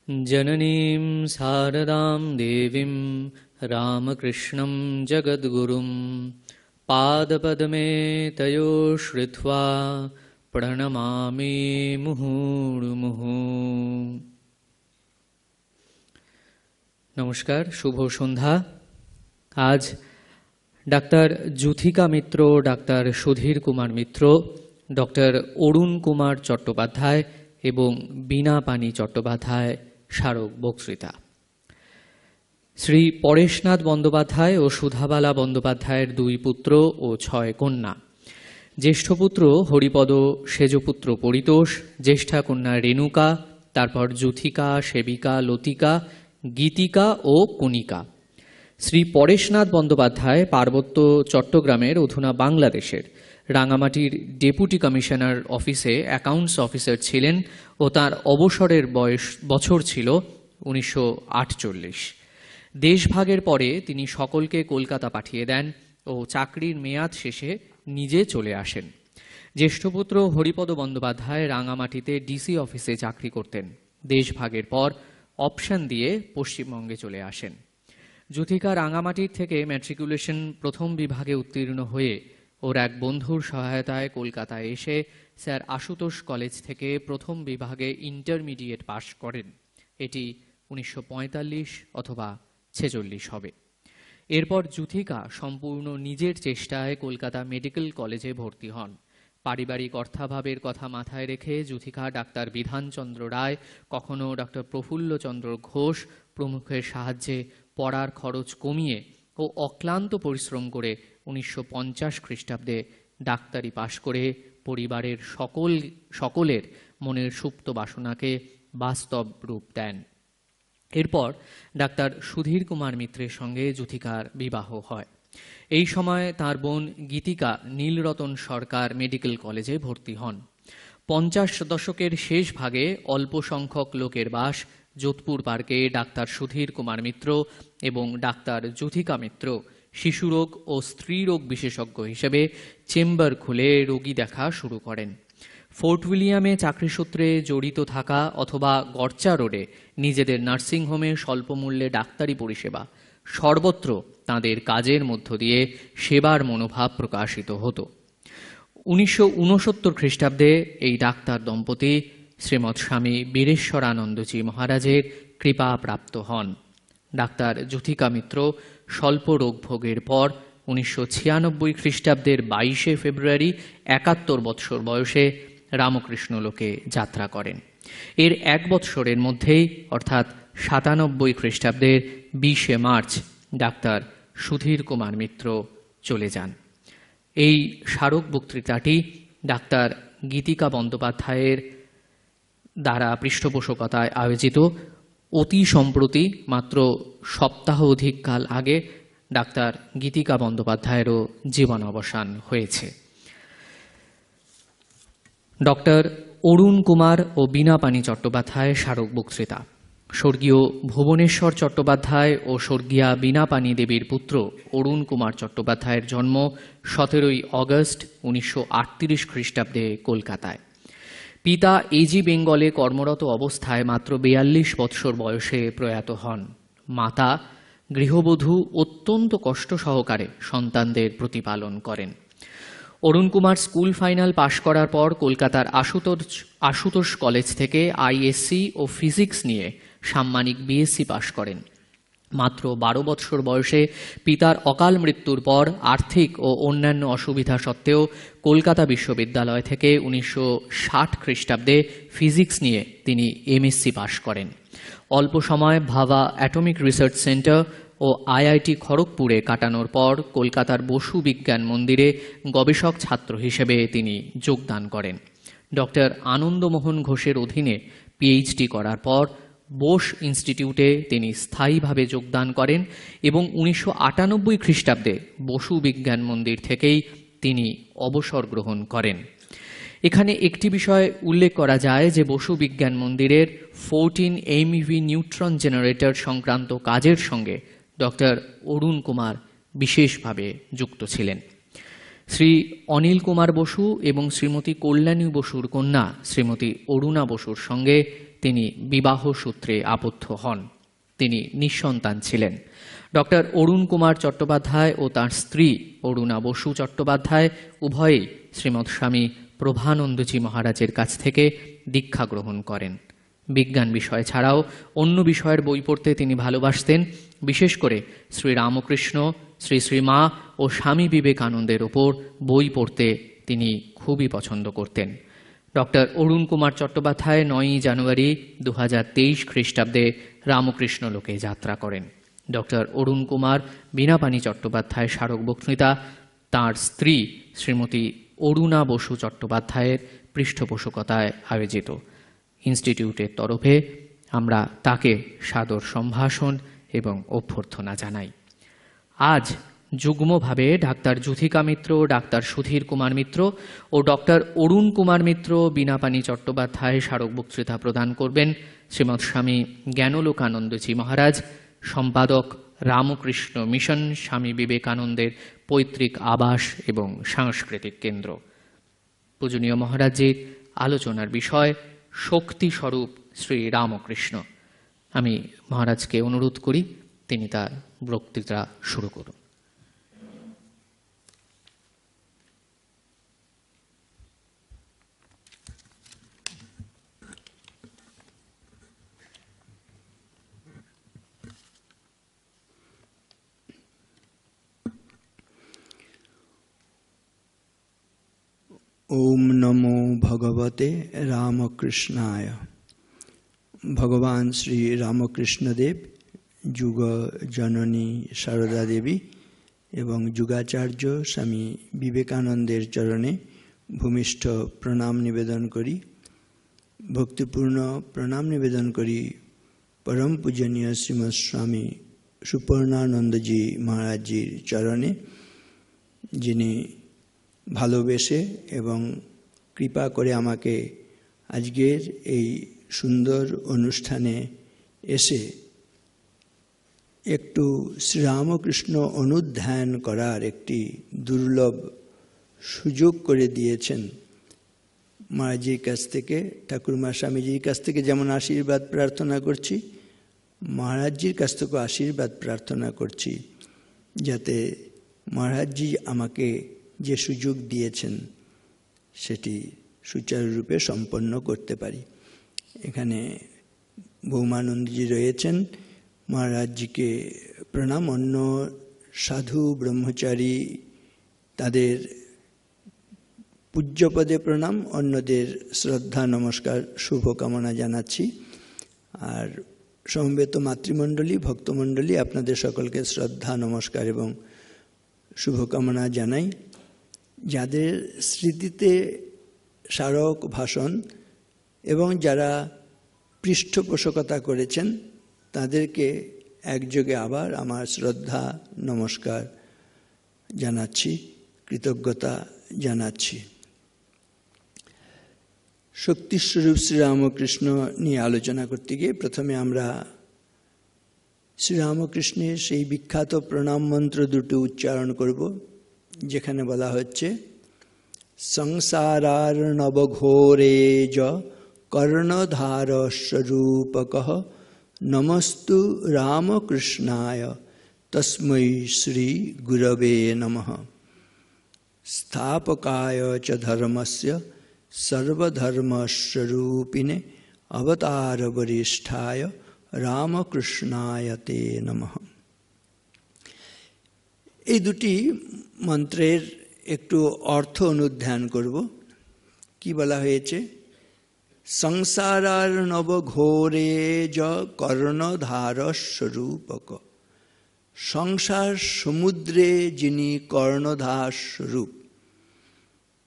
जननीं शारदां देवीं रामकृष्णं जगद्गुरुं पादपद्मे तयो श्रित्वा प्रणमामि मुहुर्मुहुः। नमस्कार, शुभ सन्ध्या। आज ডাক্তার যুথিকা মিত্র, ডাক্তার সুধীর কুমার মিত্র, ডক্টর অরুণ কুমার চট্টোপাধ্যায় এবং বীণা পানি চট্টোপাধ্যায় স্মারক বক্তৃতা। শ্রী পরেশনাথ বন্দ্যোপাধ্যায় ও সুধাবালা বন্দ্যোপাধ্যায়ের 2 পুত্র ও 6 কন্যা। জ্যেষ্ঠ পুত্র হরিপদ, সেজপুত্র পরিতোষ, জ্যেষ্ঠা কন্যা রেণুকা, তারপর যুথিকা, সেবিকা, লতিকা, গীতিকা ও কণিকা। শ্রী পরেশনাথ বন্দ্যোপাধ্যায় পার্বত্য চট্টগ্রামের, অধুনা বাংলাদেশের রাঙামাটির ডেপুটি কমিশনার অফিসে অ্যাকাউন্টস অফিসার ছিলেন ও তার অবসরের বছর ছিল 1948। দেশভাগের পরে তিনি সকলকে কলকাতা পাঠিয়ে দেন ও চাকরির মেয়াদ শেষে নিজে চলে আসেন। জ্যেষ্ঠপুত্র হরিপদ বন্দ্যোপাধ্যায় রাঙামাটিতে ডিসি অফিসে চাকরি করতেন। দেশভাগের পর অপশন দিয়ে পশ্চিমবঙ্গে চলে আসেন। যুথিকা রাঙামাটির থেকে ম্যাট্রিকুলেশন প্রথম বিভাগে উত্তীর্ণ হয়ে ওর এক বন্ধুর সহায়তায় কলকাতায় এসে স্যার আশুতোষ কলেজ থেকে প্রথম বিভাগে ইন্টারমিডিয়েট পাশ করেন। এটি 1945 অথবা 46 হবে। এরপর যুথিকা সম্পূর্ণ নিজের চেষ্টায় কলকাতা মেডিকেল কলেজে ভর্তি হন। পারিবারিক অর্থাভাবের কথা মাথায় রেখে যুথিকা ডাক্তার বিধানচন্দ্র রায়, কখনো ডক্টর প্রফুল্লচন্দ্র ঘোষ প্রমুখের সাহায্যে পড়ার খরচ কমিয়ে ও অক্লান্ত পরিশ্রম করে 1950 খ্রিস্টাব্দে ডাক্তারি পাশ করে পরিবারের সকলের মনের সুপ্ত বাসনাকে বাস্তব রূপ দেন। এরপর ডাক্তার সুধীর কুমার মিত্রের সঙ্গে যুথিকার বিবাহ হয়। এই সময় তার বোন গীতিকা নীলরতন সরকার মেডিকেল কলেজে ভর্তি হন। 50 দশকের শেষ ভাগে অল্প সংখ্যক লোকের বাস যোধপুর পার্কে ডাক্তার সুধীর কুমার মিত্র এবং ডাক্তার যুথিকা মিত্র শিশুরোগ ও স্ত্রীরোগ বিশেষজ্ঞ হিসেবে চেম্বার খুলে রোগী দেখা শুরু করেন। ফোর্ট উইলিয়ামে চাকরি সূত্রে জড়িত থাকা অথবা গরচা রোডে নিজেদের নার্সিংহোমে স্বল্পমূল্যে ডাক্তারি পরিষেবা, সর্বত্র তাঁদের কাজের মধ্য দিয়ে সেবার মনোভাব প্রকাশিত হতো। 1969 খ্রিস্টাব্দে এই ডাক্তার দম্পতি শ্রীমৎ স্বামী বীরেশ্বরানন্দজি মহারাজের কৃপা প্রাপ্ত হন। ডাক্তার যুথিকা মিত্র স্বল্প রোগ ভোগের পর 1996 খ্রিস্টাব্দের 22শে ফেব্রুয়ারি 71 বৎসর বয়সে রামকৃষ্ণ লোকে যাত্রা করেন। এর 1 বৎসরের মধ্যেই অর্থাৎ 97 খ্রিস্টাব্দের 20শে মার্চ ডাক্তার সুধীর কুমার মিত্র চলে যান। এই স্মারক বক্তৃতাটি ডাক্তার গীতিকা বন্দ্যোপাধ্যায়ের দ্বারা পৃষ্ঠপোষকতায় আয়োজিত। অতি সম্প্রতি মাত্র সপ্তাহ অধিক কাল আগে ডাক্তার গীতিকা বন্দ্যোপাধ্যায়েরও জীবন অবসান হয়েছে। ডক্টর অরুণ কুমার ও বীণা পানি চট্টোপাধ্যায় স্মারক বক্তৃতা। স্বর্গীয় ভুবনেশ্বর চট্টোপাধ্যায় ও স্বর্গীয়া বীণা পানি দেবীর পুত্র অরুণ কুমার চট্টোপাধ্যায়ের জন্ম 17 অগস্ট 1938 খ্রিস্টাব্দে কলকাতায়। পিতা এজি বেঙ্গলে কর্মরত অবস্থায় মাত্র 42 বৎসর বয়সে প্রয়াত হন। মাতা গৃহবধূ অত্যন্ত কষ্ট সহকারে সন্তানদের প্রতিপালন করেন। অরুণ কুমার স্কুল ফাইনাল পাশ করার পর কলকাতার আশুতোষ কলেজ থেকে আইএসসি ও ফিজিক্স নিয়ে সাম্মানিক বিএসসি পাশ করেন। মাত্র 12 বৎসর বয়সে পিতার অকাল মৃত্যুর পর আর্থিক ও অন্যান্য অসুবিধা সত্ত্বেও কলকাতা বিশ্ববিদ্যালয় থেকে 1960 খ্রিস্টাব্দে ফিজিক্স নিয়ে তিনি এমএসসি পাশ করেন। অল্প সময় ভাভা অ্যাটমিক রিসার্চ সেন্টার ও আইআইটি খড়গপুরে কাটানোর পর কলকাতার বসু বিজ্ঞান মন্দিরে গবেষক ছাত্র হিসেবে তিনি যোগদান করেন। ডক্টর আনন্দমোহন ঘোষের অধীনে পিএইচডি করার পর বোস ইনস্টিটিউটে তিনি স্থায়ীভাবে যোগদান করেন এবং 1998 খ্রিস্টাব্দে বসু বিজ্ঞান মন্দির থেকেই তিনি অবসর গ্রহণ করেন। এখানে একটি বিষয় উল্লেখ করা যায় যে বসু বিজ্ঞান মন্দিরের 14 MEV নিউট্রন জেনারেটর সংক্রান্ত কাজের সঙ্গে ডক্টর অরুণ কুমার বিশেষভাবে যুক্ত ছিলেন। শ্রী অনিল কুমার বসু এবং শ্রীমতী কল্যাণী বসুর কন্যা শ্রীমতী অরুণা বসুর সঙ্গে তিনি বিবাহ সূত্রে আবদ্ধ হন। তিনি নিঃসন্তান ছিলেন। ডক্টর অরুণ কুমার চট্টোপাধ্যায় ও তাঁর স্ত্রী অরুণা বসু চট্টোপাধ্যায় উভয়েই শ্রীমৎ স্বামী প্রভানন্দজি মহারাজের কাছ থেকে দীক্ষা গ্রহণ করেন। বিজ্ঞান বিষয় ছাড়াও অন্য বিষয়ের বই পড়তে তিনি ভালোবাসতেন। বিশেষ করে শ্রীরামকৃষ্ণ, শ্রী শ্রীমা ও স্বামী বিবেকানন্দের ওপর বই পড়তে তিনি খুবই পছন্দ করতেন। ডক্টর অরুণ কুমার চট্টোপাধ্যায় 9 জানুয়ারি 2023 খ্রিস্টাব্দে রামকৃষ্ণ লোকে যাত্রা করেন। ডক্টর অরুণ কুমার বীণাপাণি চট্টোপাধ্যায় স্মারক বক্তৃতা তাঁর স্ত্রী শ্রীমতী অরুণা বসু চট্টোপাধ্যায়ের পৃষ্ঠপোষকতায় আয়োজিত। ইনস্টিটিউটের তরফে আমরা তাকে সাদর সম্ভাষণ এবং অভ্যর্থনা জানাই। আজ যুগ্মভাবে ডাক্তার যুথিকা মিত্র, ডাক্তার সুধীর কুমার মিত্র ও ডক্টর অরুণ কুমার মিত্র বীণাপাণি চট্টোপাধ্যায় স্মারক বক্তৃতা প্রদান করবেন শ্রীমৎ স্বামী জ্ঞানলোকানন্দজি মহারাজ, সম্পাদক রামকৃষ্ণ মিশন, স্বামী বিবেকানন্দের পৈতৃক আবাস এবং সাংস্কৃতিক কেন্দ্র। পূজনীয় মহারাজজির আলোচনার বিষয় শক্তি স্বরূপ শ্রী রামকৃষ্ণ। আমি মহারাজকে অনুরোধ করি তিনি তার বক্তৃতা শুরু করুন। ओम नमो भगवते रामकृष्णाय। भगवान श्री रामकृष्ण देव, जुग जननी शारदा देवी एवं जुगाचार्य स्वामी विवेकानंदेर चरणे भूमिष्ठ प्रणाम निवेदन करी, भक्तिपूर्ण प्रणाम निवेदन करी परम पूजनीय श्रीमद स्वामी सुपर्णानंदजी महाराजजीर चरणे, जिनि ভালোবেসে এবং কৃপা করে আমাকে আজকের এই সুন্দর অনুষ্ঠানে এসে একটু শ্রীরামকৃষ্ণ অনুধ্যান করার একটি দুর্লভ সুযোগ করে দিয়েছেন। মহারাজজির কাছ থেকে, ঠাকুরমা স্বামীজির কাছ থেকে যেমন আশীর্বাদ প্রার্থনা করছি, মহারাজজির কাছ থেকেও আশীর্বাদ প্রার্থনা করছি যাতে মহারাজজি আমাকে যে সুযোগ দিয়েছেন সেটি সুচারুরূপে সম্পন্ন করতে পারি। এখানে ভৌমানন্দজি রয়েছেন, মহারাজজিকে প্রণাম। অন্য সাধু ব্রহ্মচারী তাদের পূজ্যপদে প্রণাম, অন্যদের শ্রদ্ধা নমস্কার শুভকামনা জানাচ্ছি। আর সমবেত মাতৃমণ্ডলী, ভক্তমণ্ডলী, আপনাদের সকলকে শ্রদ্ধা নমস্কার এবং শুভকামনা জানাই। যাদের স্মৃতিতে স্মারক ভাষণ এবং যারা পৃষ্ঠপোষকতা করেছেন তাদেরকে একযোগে আবার আমার শ্রদ্ধা নমস্কার জানাচ্ছি, কৃতজ্ঞতা জানাচ্ছি। শক্তিস্বরূপ শ্রীরামকৃষ্ণ নিয়ে আলোচনা করতে গিয়ে প্রথমে আমরা শ্রীরামকৃষ্ণের সেই বিখ্যাত প্রণাম মন্ত্র দুটো উচ্চারণ করব, যেখানে বলা হচ্ছে সংসারার্ণবঘোরে য কর্ণধার স্বরূপকঃ নমস্তু রামকৃষ্ণায় তস্मै শ্রী গুরবে নমঃ। স্থাপকায় চ ধর্মস্য সর্বধর্মস্বরূপিণে অবতার বরিষ্ঠায় রামকৃষ্ণায় তে নমঃ। এই দুটি মন্ত্রের একটু অর্থ অনুধ্যান করব। কি বলা হয়েছে? সংসারার্ণব ঘোরে য কর্ণধার স্বরূপক। সংসার সমুদ্রে যিনি কর্ণধার স্বরূপ।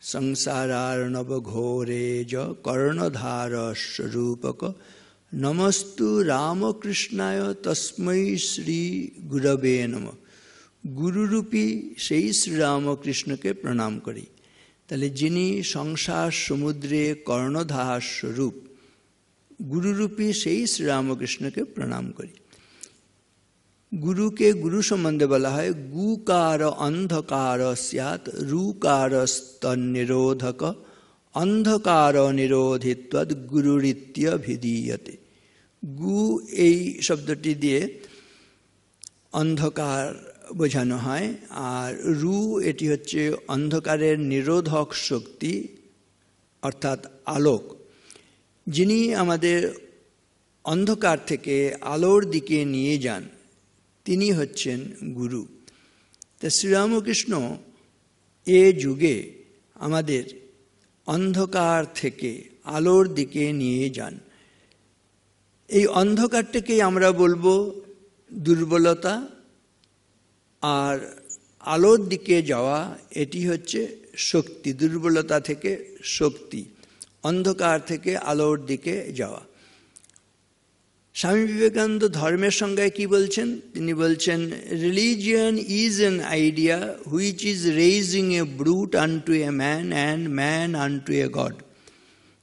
সংসারার্ণব ঘোরে য কর্ণধার স্বরূপক নমস্তু রামকৃষ্ণায় তস্मै শ্রী গুরবে নমঃ। গুরুরূপী সেই শ্রীরামকৃষ্ণকে প্রণাম করি। তাহলে যিনি সংসার সমুদ্রে কর্ণধার স্বরূপ, গুরুরূপী সেই শ্রীরামকৃষ্ণকে প্রণাম করি। গুরুকে গুরু সম্বন্ধে বলা হয় গুকার অন্ধকার স্যাৎ রুকারস্তন্নিরোধক অন্ধকার নিরোধিত্বাদ গুরুরিত্যভিধীয়তে। গু এই শব্দটি দিয়ে অন্ধকার বোঝানো হয়, আর রু এটি হচ্ছে অন্ধকারের নিরোধক শক্তি অর্থাৎ আলোক। যিনি আমাদের অন্ধকার থেকে আলোর দিকে নিয়ে যান তিনি হচ্ছেন গুরু। তা শ্রীরামকৃষ্ণ এ যুগে আমাদের অন্ধকার থেকে আলোর দিকে নিয়ে যান। এই অন্ধকারটাকেই আমরা বলবো দুর্বলতা, আর আলোর দিকে যাওয়া এটি হচ্ছে শক্তি। দুর্বলতা থেকে শক্তি, অন্ধকার থেকে আলোর দিকে যাওয়া। স্বামী বিবেকানন্দ ধর্মের সংজ্ঞায় কি বলছেন? তিনি বলছেন, religion is an idea which is raising a brute unto a man and man unto a god.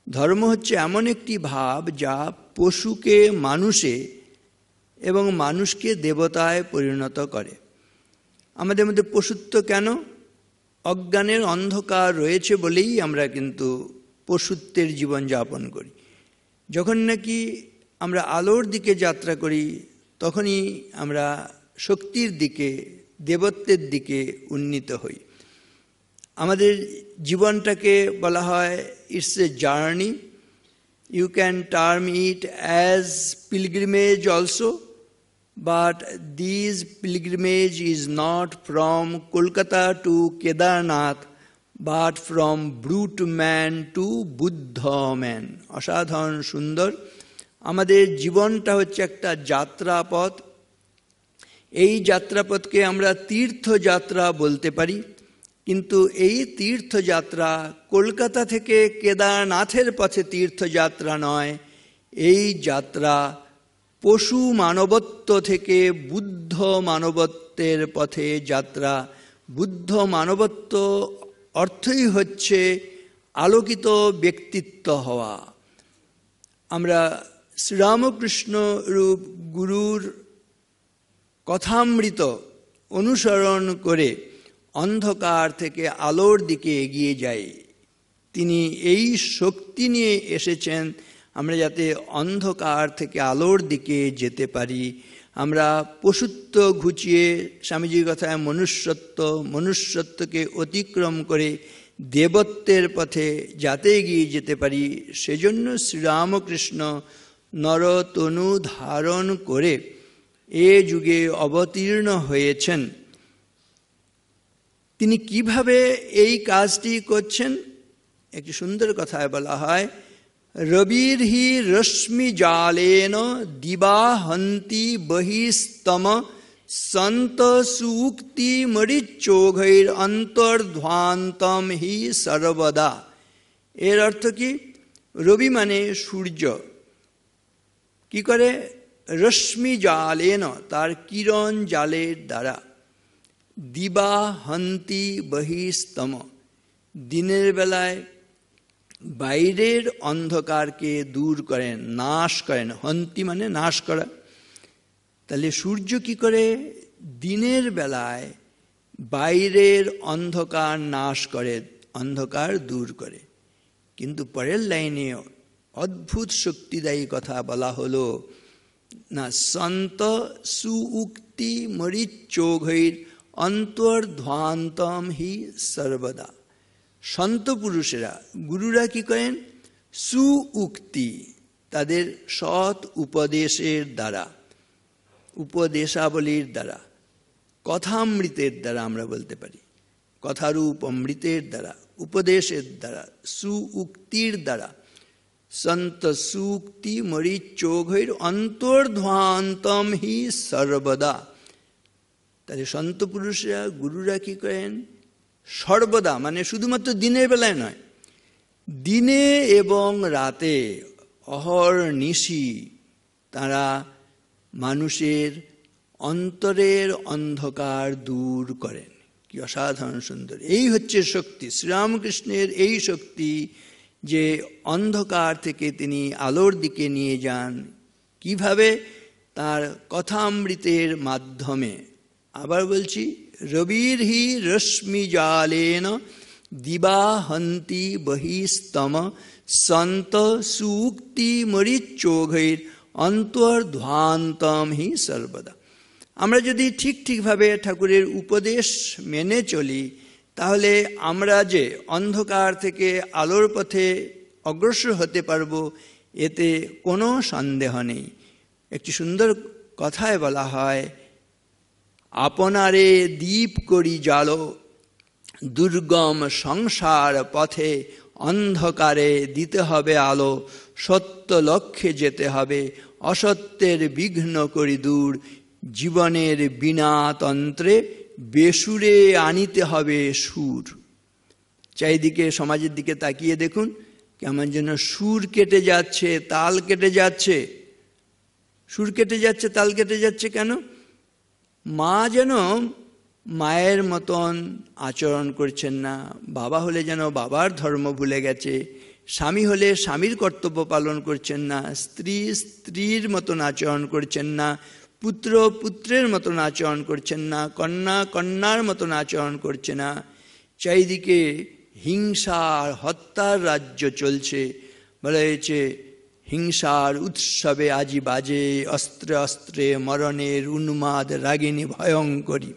ধর্ম হচ্ছে এমন একটি ভাব যা পশুকে মানুষে এবং মানুষকে দেবতায় পরিণত করে। আমাদের মধ্যে পশুত্ব কেন? অজ্ঞানের অন্ধকার রয়েছে বলেই আমরা কিন্তু পশুত্বের জীবন যাপন করি। যখন নাকি আমরা আলোর দিকে যাত্রা করি তখনই আমরা শক্তির দিকে, দেবত্বের দিকে উন্নীত হই। আমাদের জীবনটাকে বলা হয় it's a journey. You can term it as pilgrimage also, but this pilgrimage is not from Kolkata to Kedarnath, but from brute man to Buddha man. অসাধারণ সুন্দর। আমাদের জীবনটা হচ্ছে একটা যাত্রাপথ। এই যাত্রাপথকে আমরা তীর্থযাত্রা বলতে পারি, কিন্তু এই তীর্থযাত্রা কলকাতা থেকে কেদারনাথের পথে তীর্থযাত্রা নয়। এই যাত্রা পশু মানবত্ব থেকে বুদ্ধ মানবত্বের পথে যাত্রা। বুদ্ধ মানবত্ব অর্থই হচ্ছে আলোকিত ব্যক্তিত্ব হওয়া। আমরা শ্রীরামকৃষ্ণ রূপ গুরুর কথামৃত অনুসরণ করে অন্ধকার থেকে আলোর দিকে এগিয়ে যাই। তিনি এই শক্তি নিয়ে এসেছেন আমরা যাতে অন্ধকার থেকে আলোর দিকে যেতে পারি। আমরা পশুত্ব ঘুচিয়ে, স্বামীজির কথায় মনুষ্যত্বকে অতিক্রম করে দেবত্বের পথে যাতে এগিয়ে যেতে পারি, সেজন্য শ্রীরামকৃষ্ণ নরতনু ধারণ করে এ যুগে অবতীর্ণ হয়েছেন। তিনি কিভাবে এই কাজটি করছেন? একটি সুন্দর কথায় বলা হয়, রবির হি রশ্মি জালেন দিবাহন্তি বহিস্তম সন্ত সুক্তি মরিচোঘৈর অন্তর্ধ্বান্তম হি সর্বদা। এর অর্থ কি? রবি মানে সূর্য। কি করে? রশ্মি জালেন, তার কিরণ জালের দ্বারা। দিবাহন্তি বহিস্তম, দিনের বেলায় বাইরের অন্ধকারকে দূর করেন, নাশ করেন। হন্তি মানে নাশ করা। তাহলে সূর্য কি করে? দিনের বেলায় বাইরের অন্ধকার নাশ করে, অন্ধকার দূর করে। কিন্তু পরের লাইনে অদ্ভুত শক্তিদায়ী কথা বলা হলো না, সন্ত সুউক্তি মরিচোঘৈর অন্তর্ধ্বান্তম হি সর্বদা। সন্ত পুরুষেরা, গুরুরা কি করেন? সুউক্তি, তাদের সৎ উপদেশের দ্বারা, উপদেশাবলীর দ্বারা, কথামৃতের দ্বারা আমরা বলতে পারি, কথারূপ অমৃতের দ্বারা, উপদেশের দ্বারা, সুউক্তির দ্বারা। সন্ত সুক্তি মরিচোঘৈর অন্তর্ধ্বান্তম হি সর্বদা। তাহলে সন্ত পুরুষরা, গুরুরা কি করেন? সর্বদা মানে শুধুমাত্র দিনের বেলায় নয়, দিনে এবং রাতে অহর্নিশি তারা মানুষের অন্তরের অন্ধকার দূর করেন। কি অসাধারণ সুন্দর! এই হচ্ছে শক্তি, শ্রীরামকৃষ্ণের এই শক্তি, যে অন্ধকার থেকে তিনি আলোর দিকে নিয়ে যান। কিভাবে? তার কথামৃতের মাধ্যমে। আবার বলছি, রবির হি রশ্মি জালেন দিবাহন্তি বহিস্তম সন্ত সুক্তি মরিচোঘৈর অন্তর্ধ্বান্তম হি সর্বদা। আমরা যদি ঠিকভাবে ঠাকুরের উপদেশ মেনে চলি, তাহলে আমরা যে অন্ধকার থেকে আলোর পথে অগ্রসর হতে পারব, এতে কোনো সন্দেহ নেই। একটি সুন্দর কথায় বলা হয়, আপনারে দীপ করি জালো, দুর্গম সংসার পথে অন্ধকারে দিতে হবে আলো, সত্য লক্ষ্যে যেতে হবে, অসত্যের বিঘ্ন করি দূর, জীবনের বীণাতন্ত্রে বেসুরে আনিতে হবে সুর। চারিদিকে সমাজের দিকে তাকিয়ে দেখুন, কেমন যেন সুর কেটে যাচ্ছে, তাল কেটে যাচ্ছে। সুর কেটে যাচ্ছে, তাল কেটে যাচ্ছে কেন? মা যেন মায়ের মতন আচরণ করছেন না, বাবা হলে যেন বাবার ধর্ম ভুলে গেছে, স্বামী হলে স্বামীর কর্তব্য পালন করছেন না, স্ত্রী স্ত্রীর মতন আচরণ করছেন না, পুত্র পুত্রের মতন আচরণ করছেন না, কন্যা কন্যার মতন আচরণ করছে না। চারিদিকে হিংসা আর হত্যার রাজ্য চলছে। বলা হয়েছে, হিংসার উৎসবে আজি বাজে, অস্ত্রে অস্ত্রে মরণের উন্মাদ রাগিনী ভয়ঙ্করী।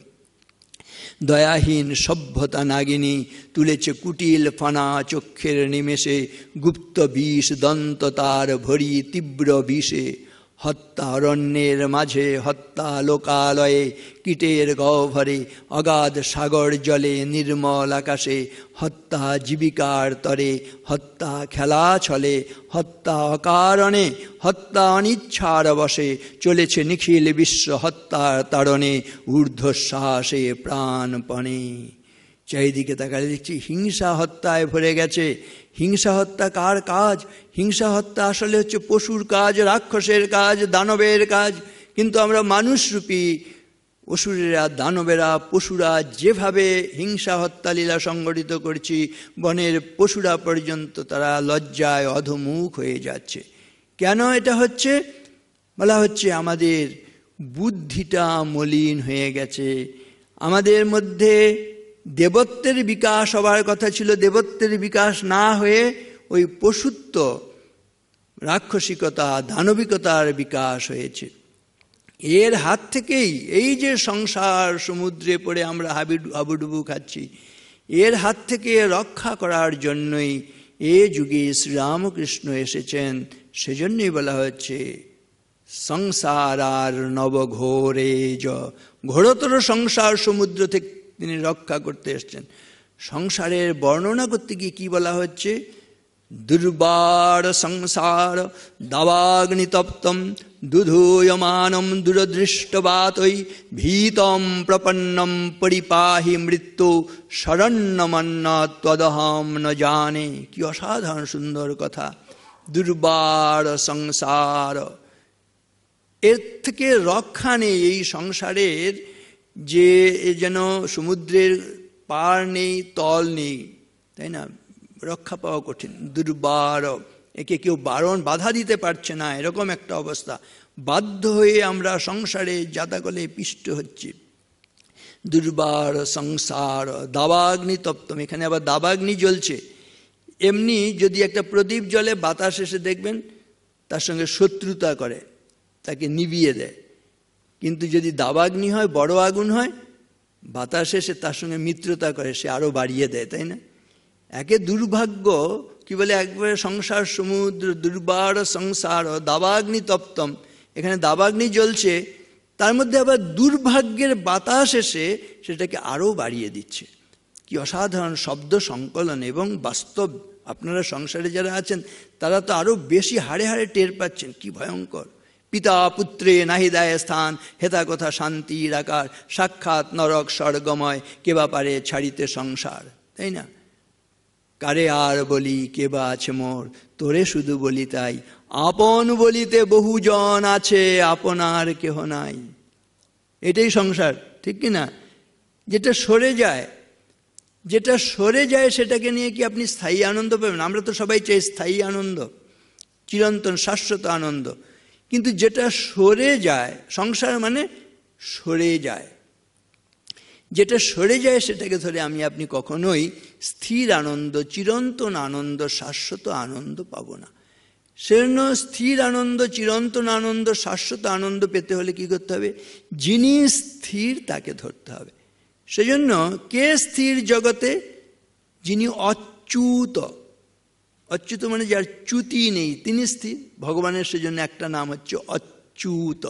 দয়াহীন সভ্যতা নাগিনী তুলেছে কুটিল ফানা চক্ষের নিমেষে, গুপ্ত বিষ দন্ত তার ভরি তীব্র বিষে। হত্যা অরণ্যের মাঝে, হত্যা লোকালয়ে, কীটের গহ্বরে, অগাধ সাগর জলে, নির্মল আকাশে, হত্যা জীবিকার তরে, হত্যা খেলা ছলে, হত্যা অকারণে, হত্যা অনিচ্ছার বশে, চলেছে নিখিল বিশ্ব হত্যার তাড়নে, ঊর্ধ্বশ্বাসে প্রাণপণে। চারিদিকে তাকালে দেখছি হিংসা হত্যায় ভরে গেছে। হিংসা হত্যা কার কাজ? হিংসা হত্যা আসলে হচ্ছে পশুর কাজ, রাক্ষসের কাজ, দানবের কাজ। কিন্তু আমরা মানুষরূপী অসুরেরা, দানবেরা, পশুরা যেভাবে হিংসা হত্যা লীলা সংগঠিত করছি, বনের পশুরা পর্যন্ত তারা লজ্জায় অধমুখ হয়ে যাচ্ছে। কেন এটা হচ্ছে? বলা হচ্ছে আমাদের বুদ্ধিটা মলিন হয়ে গেছে। আমাদের মধ্যে দেবত্বের বিকাশ হবার কথা ছিল, দেবত্বের বিকাশ না হয়ে ওই পশুত্ব, রাক্ষসিকতা, দানবিকতার বিকাশ হয়েছে। এর হাত থেকেই এই যে সংসার সমুদ্রে পড়ে আমরা হাবুডুবু খাচ্ছি, এর হাত থেকে রক্ষা করার জন্যই এ যুগে শ্রীরামকৃষ্ণ এসেছেন। সেজন্যই বলা হচ্ছে সংসার আর নবঘোরে য, ঘোরতর সংসার সমুদ্র থেকে তিনি রক্ষা করতে এসছেন। সংসারের বর্ণনা করতে গিয়ে কি বলা হচ্ছে? দুর্বার সংসার দাবাগ্নিতপ্তম দুধূয়মানম দূরদৃষ্টবাতৈ ভীতম প্রপন্নম পরিপাহি মৃত্যু শরণ্যমন্ন ত্বদহম ন জানে। কি অসাধারণ সুন্দর কথা! দুর্বার সংসার, এর থেকে রক্ষা নেই। এই সংসারের যে যেন সমুদ্রের পার নেই, তল নেই, তাই না? রক্ষা পাওয়া কঠিন। দুর্বার, একে কেউ বাধা দিতে পারছে না, এরকম একটা অবস্থা। বাধ্য হয়ে আমরা সংসারে জাতাকলে পিষ্ট হচ্ছি। দুর্বার সংসার দাবাগ্নি তপ্তম, এখানে আবার দাবাগ্নি জ্বলছে। এমনি যদি একটা প্রদীপ জ্বলে, বাতাস এসে দেখবেন তার সঙ্গে শত্রুতা করে, তাকে নিভিয়ে দেয়। কিন্তু যদি দাবাগ্নি হয়, বড় আগুন হয়, বাতাস এসে তার সঙ্গে মিত্রতা করে, সে আরো বাড়িয়ে দেয়, তাই না? একে দুর্ভাগ্য, কি বলে একবারে সংসার সমুদ্র, দুর্বার সংসার দাবাগ্নি তপ্তম, এখানে দাবাগ্নি জ্বলছে, তার মধ্যে আবার দুর্ভাগ্যের বাতাস এসে সেটাকে আরো বাড়িয়ে দিচ্ছে। কি অসাধারণ শব্দ সংকলন এবং বাস্তব। আপনারা সংসারে যারা আছেন তারা তো আরো বেশি হাড়ে হাড়ে টের পাচ্ছেন কি ভয়ঙ্কর। পিতা পুত্রে নাহি দেয় স্থান, হেতা কথা শান্তির আকার, সাক্ষাৎ নরক স্বর্গময়, কেবা পারে ছাড়িতে সংসার, তাই না? কারে আর বলি, কেবা আছে মোর, তোরে শুধু বলি তাই, আপন বলিতে বহুজন আছে, আপনার কেহ নাই। এটাই সংসার, ঠিক কি না? যেটা সরে যায়, যেটা সরে যায় সেটাকে নিয়ে কি আপনি স্থায়ী আনন্দ পাবেন? আমরা তো সবাই চাই স্থায়ী আনন্দ, চিরন্তন শাশ্বত আনন্দ। কিন্তু যেটা সরে যায়, সংসার মানে সরে যায়, যেটা সরে যায় সেটাকে ধরে আমি আপনি কখনোই স্থির আনন্দ, চিরন্তন আনন্দ, শাশ্বত আনন্দ পাবো না। সেজন্য স্থির আনন্দ, চিরন্তন আনন্দ, শাশ্বত আনন্দ পেতে হলে কি করতে হবে? যিনি স্থির তাকে ধরতে হবে। সেজন্য কে স্থির জগতে? যিনি অচ্যুত। অচ্যুত মানে যার চ্যুতি নেই, তিনি স্থির। ভগবানের সেজন্য একটা নাম হচ্ছে অচ্যুত,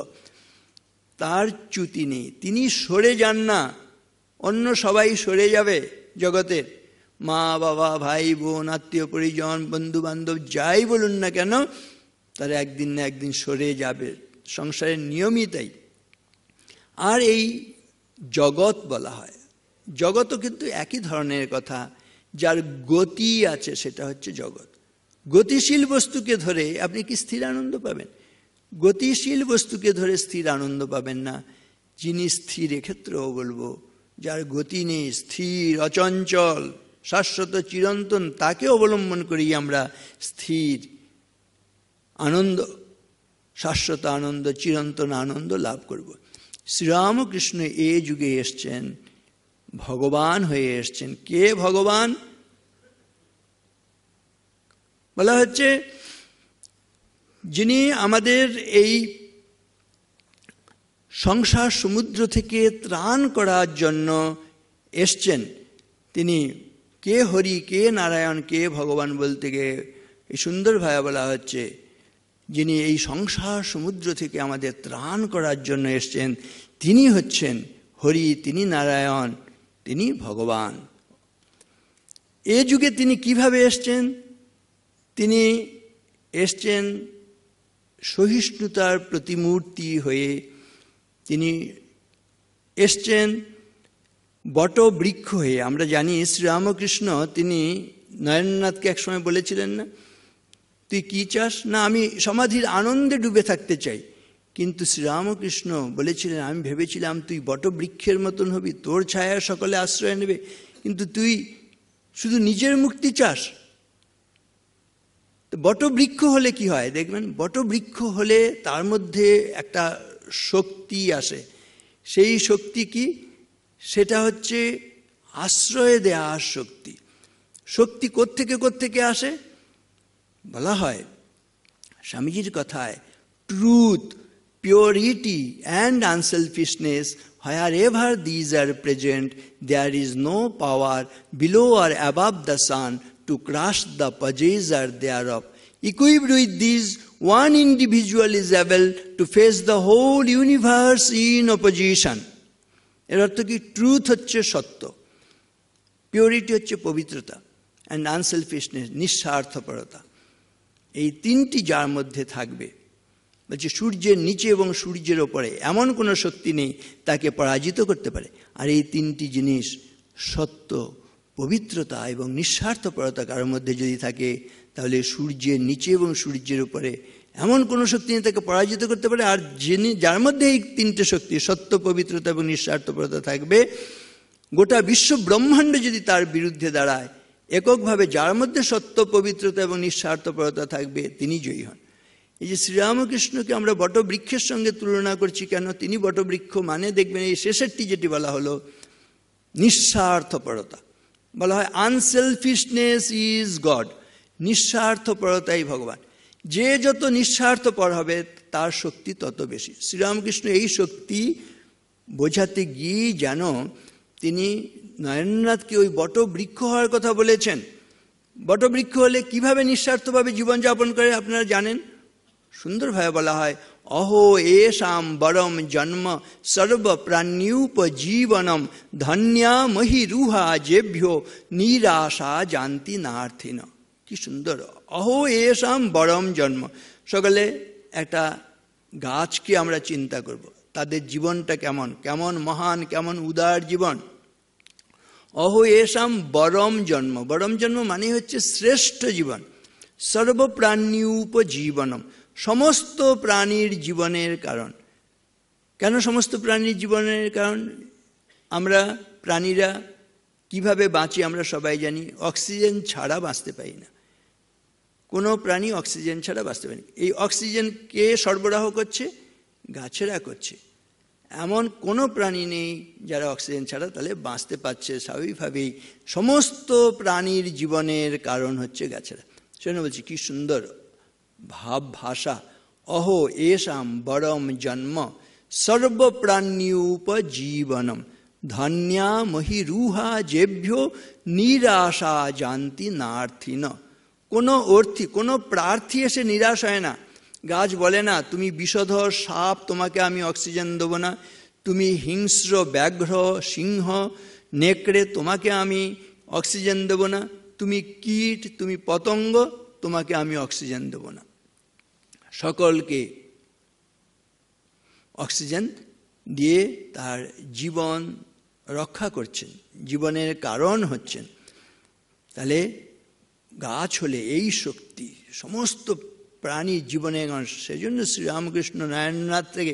তার চ্যুতি নেই, তিনি সরে যান না। অন্য সবাই সরে যাবে জগতের, মা বাবা ভাই বোন আত্মীয় পরিজন বন্ধু বান্ধব যাই বলুন না কেন, তারা একদিন না একদিন সরে যাবে, সংসারের নিয়মই তাই। আর এই জগৎ বলা হয়, জগৎও কিন্তু একই ধরনের কথা, যার গতি আছে সেটা হচ্ছে জগৎ। গতিশীল বস্তুকে ধরে আপনি কি স্থির আনন্দ পাবেন? গতিশীল বস্তুকে ধরে স্থির আনন্দ পাবেন না। যিনি স্থির, এক্ষেত্রেও বলবো, যার গতি নেই, স্থির অচঞ্চল শাশ্বত চিরন্তন, তাকে অবলম্বন করি আমরা স্থির আনন্দ, শাশ্বত আনন্দ, চিরন্তন আনন্দ লাভ করব। শ্রীরামকৃষ্ণ এ যুগে এসছেন, ভগবান হয়ে এসছেন। কে ভগবান? বলা হচ্ছে যিনি আমাদের এই সংসার সমুদ্র থেকে ত্রাণ করার জন্য এসছেন, তিনি কে হরি, কে নারায়ণ, কে ভগবান বলতে গিয়ে এই সুন্দরভাবে বলা হচ্ছে, যিনি এই সংসার সমুদ্র থেকে আমাদের ত্রাণ করার জন্য এসছেন, তিনি হচ্ছেন হরি, তিনি নারায়ণ, তিনি ভগবান। এ যুগে তিনি কিভাবে এসছেন? তিনি এসছেন সহিষ্ণুতার প্রতিমূর্তি হয়ে, তিনি এসছেন বটবৃক্ষ হয়ে। আমরা জানি শ্রীরামকৃষ্ণ তিনি নরেন্দ্রনাথকে একসময় বলেছিলেন না, তুই কি চাস? না, আমি সমাধির আনন্দে ডুবে থাকতে চাই। কিন্তু শ্রীরামকৃষ্ণ বলেছিলেন, আমি ভেবেছিলাম তুই বটবৃক্ষের মতন হবি, তোর ছায়া সকলে আশ্রয় নেবে, কিন্তু তুই শুধু নিজের মুক্তি চাস। তো বটবৃক্ষ হলে কি হয় দেখবেন, বটবৃক্ষ হলে তার মধ্যে একটা শক্তি আসে। সেই শক্তি কি? সেটা হচ্ছে আশ্রয় দেওয়ার শক্তি। শক্তি কোত্থেকে আসে? বলা হয় স্বামীজির কথায়, truth, purity and unselfishness, wherever these are present, there is no power below or above the sun to crush the possessor thereof. Equipped with these, one individual is able to face the whole universe in opposition. এর অর্থ কি? Truth হচ্ছে সত্য, purity হচ্ছে পবিত্রতা, and unselfishness নিঃস্বার্থপরতা। এই তিনটি যার মধ্যে থাকবে, বলছে সূর্যের নিচে এবং সূর্যের ওপরে এমন কোনো শক্তি নেই তাকে পরাজিত করতে পারে। আর এই তিনটি জিনিস, সত্য, পবিত্রতা এবং নিঃস্বার্থপরতা কারোর মধ্যে যদি থাকে, তাহলে সূর্যের নিচে এবং সূর্যের উপরে এমন কোনো শক্তি নেই তাকে পরাজিত করতে পারে। আর যিনি, যার মধ্যে এই তিনটে শক্তি, সত্য, পবিত্রতা এবং নিঃস্বার্থপরতা থাকবে, গোটা বিশ্ব ব্রহ্মাণ্ড যদি তার বিরুদ্ধে দাঁড়ায়, এককভাবে যার মধ্যে সত্য, পবিত্রতা এবং নিঃস্বার্থপরতা থাকবে, তিনি জয়ী হন। এই যে শ্রীরামকৃষ্ণকে আমরা বটবৃক্ষের সঙ্গে তুলনা করছি কেন? তিনি বটবৃক্ষ মানে দেখবেন এই শেষেরটি যেটি বলা হলো নিঃস্বার্থপরতা, বলা হয় আনসেলফিশনেস ইজ গড, নিঃস্বার্থপরতাই ভগবান। যে যত নিঃস্বার্থপর হবে তার শক্তি তত বেশি। শ্রীরামকৃষ্ণ এই শক্তি বোঝাতে গিয়ে যেন তিনি নরেন্দ্রনাথকে ওই বটবৃক্ষ হওয়ার কথা বলেছেন। বটবৃক্ষ হলে কিভাবে নিঃস্বার্থভাবে জীবনযাপন করে আপনারা জানেন, সুন্দরভাবে বলা হয়, অহো এষাম বরম জন্ম সর্বপ্রাণ্যুপজীবনম ধন্যা মহিরুহা যেভ্যো নিরাশা জানতি নার্থিন। কি সুন্দর! অহো এষাম বরম জন্ম। সকালে একটা গাছকে আমরা চিন্তা করব, তাদের জীবনটা কেমন, কেমন মহান, কেমন উদার জীবন। অহো এষাম বরম জন্ম, বরম জন্ম মানে হচ্ছে শ্রেষ্ঠ জীবন। সর্বপ্রাণ্যুপজীবনম, সমস্ত প্রাণীর জীবনের কারণ। কেন সমস্ত প্রাণীর জীবনের কারণ? আমরা প্রাণীরা কিভাবে বাঁচি আমরা সবাই জানি, অক্সিজেন ছাড়া বাঁচতে পারি না। কোনো প্রাণী অক্সিজেন ছাড়া বাঁচতে পারে না। এই অক্সিজেন কে সরবরাহ করছে? গাছেরা করছে। এমন কোনো প্রাণী নেই যারা অক্সিজেন ছাড়া তাহলে বাঁচতে পারছে। স্বাভাবিকভাবেই সমস্ত প্রাণীর জীবনের কারণ হচ্ছে গাছেরা। সেজন্য বলছি কি সুন্দর ভাব ভাষা। অহো এষাম বরম জন্ম সর্বপ্রাণ্যুপজীবনম ধন্যা মহিরুহা যেভ্যো নিরাশা জানতি নার্থিন। কোনো অর্থী, কোনো প্রার্থী এসে নিরাশ হয় না। গাছ বলে না তুমি বিষধর সাপ, তোমাকে আমি অক্সিজেন দেবো না। তুমি হিংস্র ব্যাঘ্র, সিংহ, নেকড়ে, তোমাকে আমি অক্সিজেন দেবো না। তুমি কীট, তুমি পতঙ্গ, তোমাকে আমি অক্সিজেন দেবো না। সকলকে অক্সিজেন দিয়ে তার জীবন রক্ষা করছেন, জীবনের কারণ হচ্ছেন। তাহলে গাছ হলে এই শক্তি সমস্ত প্রাণীর জীবনের অংশ। সেই জন্য শ্রীরামকৃষ্ণ নারায়ণনাথ থেকে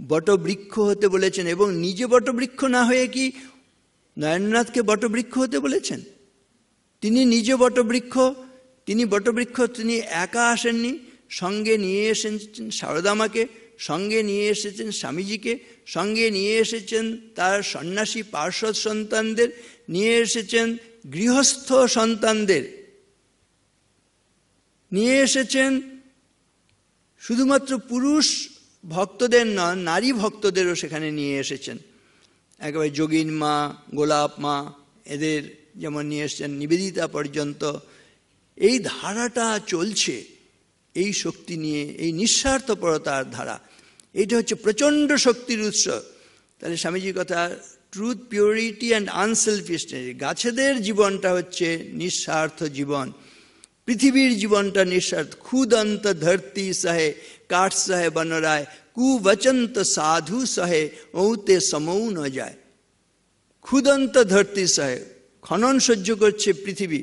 বটবৃক্ষ হতে বলেছেন, এবং নিজে বটবৃক্ষ না হয়ে কি নারায়ণনাথকে বটবৃক্ষ হতে বলেছেন? তিনি নিজে বটবৃক্ষ। তিনি একা আসেননি, সঙ্গে নিয়ে এসেছেন সারদামাকে, সঙ্গে নিয়ে এসেছেন স্বামীজিকে, সঙ্গে নিয়ে এসেছেন তার সন্ন্যাসী পার্শ্বদ সন্তানদের, নিয়ে এসেছেন গৃহস্থ সন্তানদের, নিয়ে এসেছেন শুধুমাত্র পুরুষ ভক্তদের নন, নারী ভক্তদেরও সেখানে নিয়ে এসেছেন। একেবারে যোগিন মা, গোলাপ মা, এদের যেমন নিয়ে এসেছেন, নিবেদিতা পর্যন্ত। এই ধারাটা চলছে এই শক্তি নিয়ে, এই নিঃস্বার্থপরতার ধারা। এইটা হচ্ছে প্রচণ্ড শক্তির উৎস। তাহলে স্বামীজির কথা, ট্রুথ, পিওরিটি অ্যান্ড আনসেলফিশনেস। গাছেদের জীবনটা হচ্ছে নিঃস্বার্থ জীবন, পৃথিবীর জীবনটা নিঃস্বার্থ। খুদন্ত ধরতি সহে কাঠ সহে বনরায়, কুবচন্ত সাধু সহে ওতে সমৌ ন যায়। খুদন্ত ধরতি সহে, খনন সহ্য করছে পৃথিবী।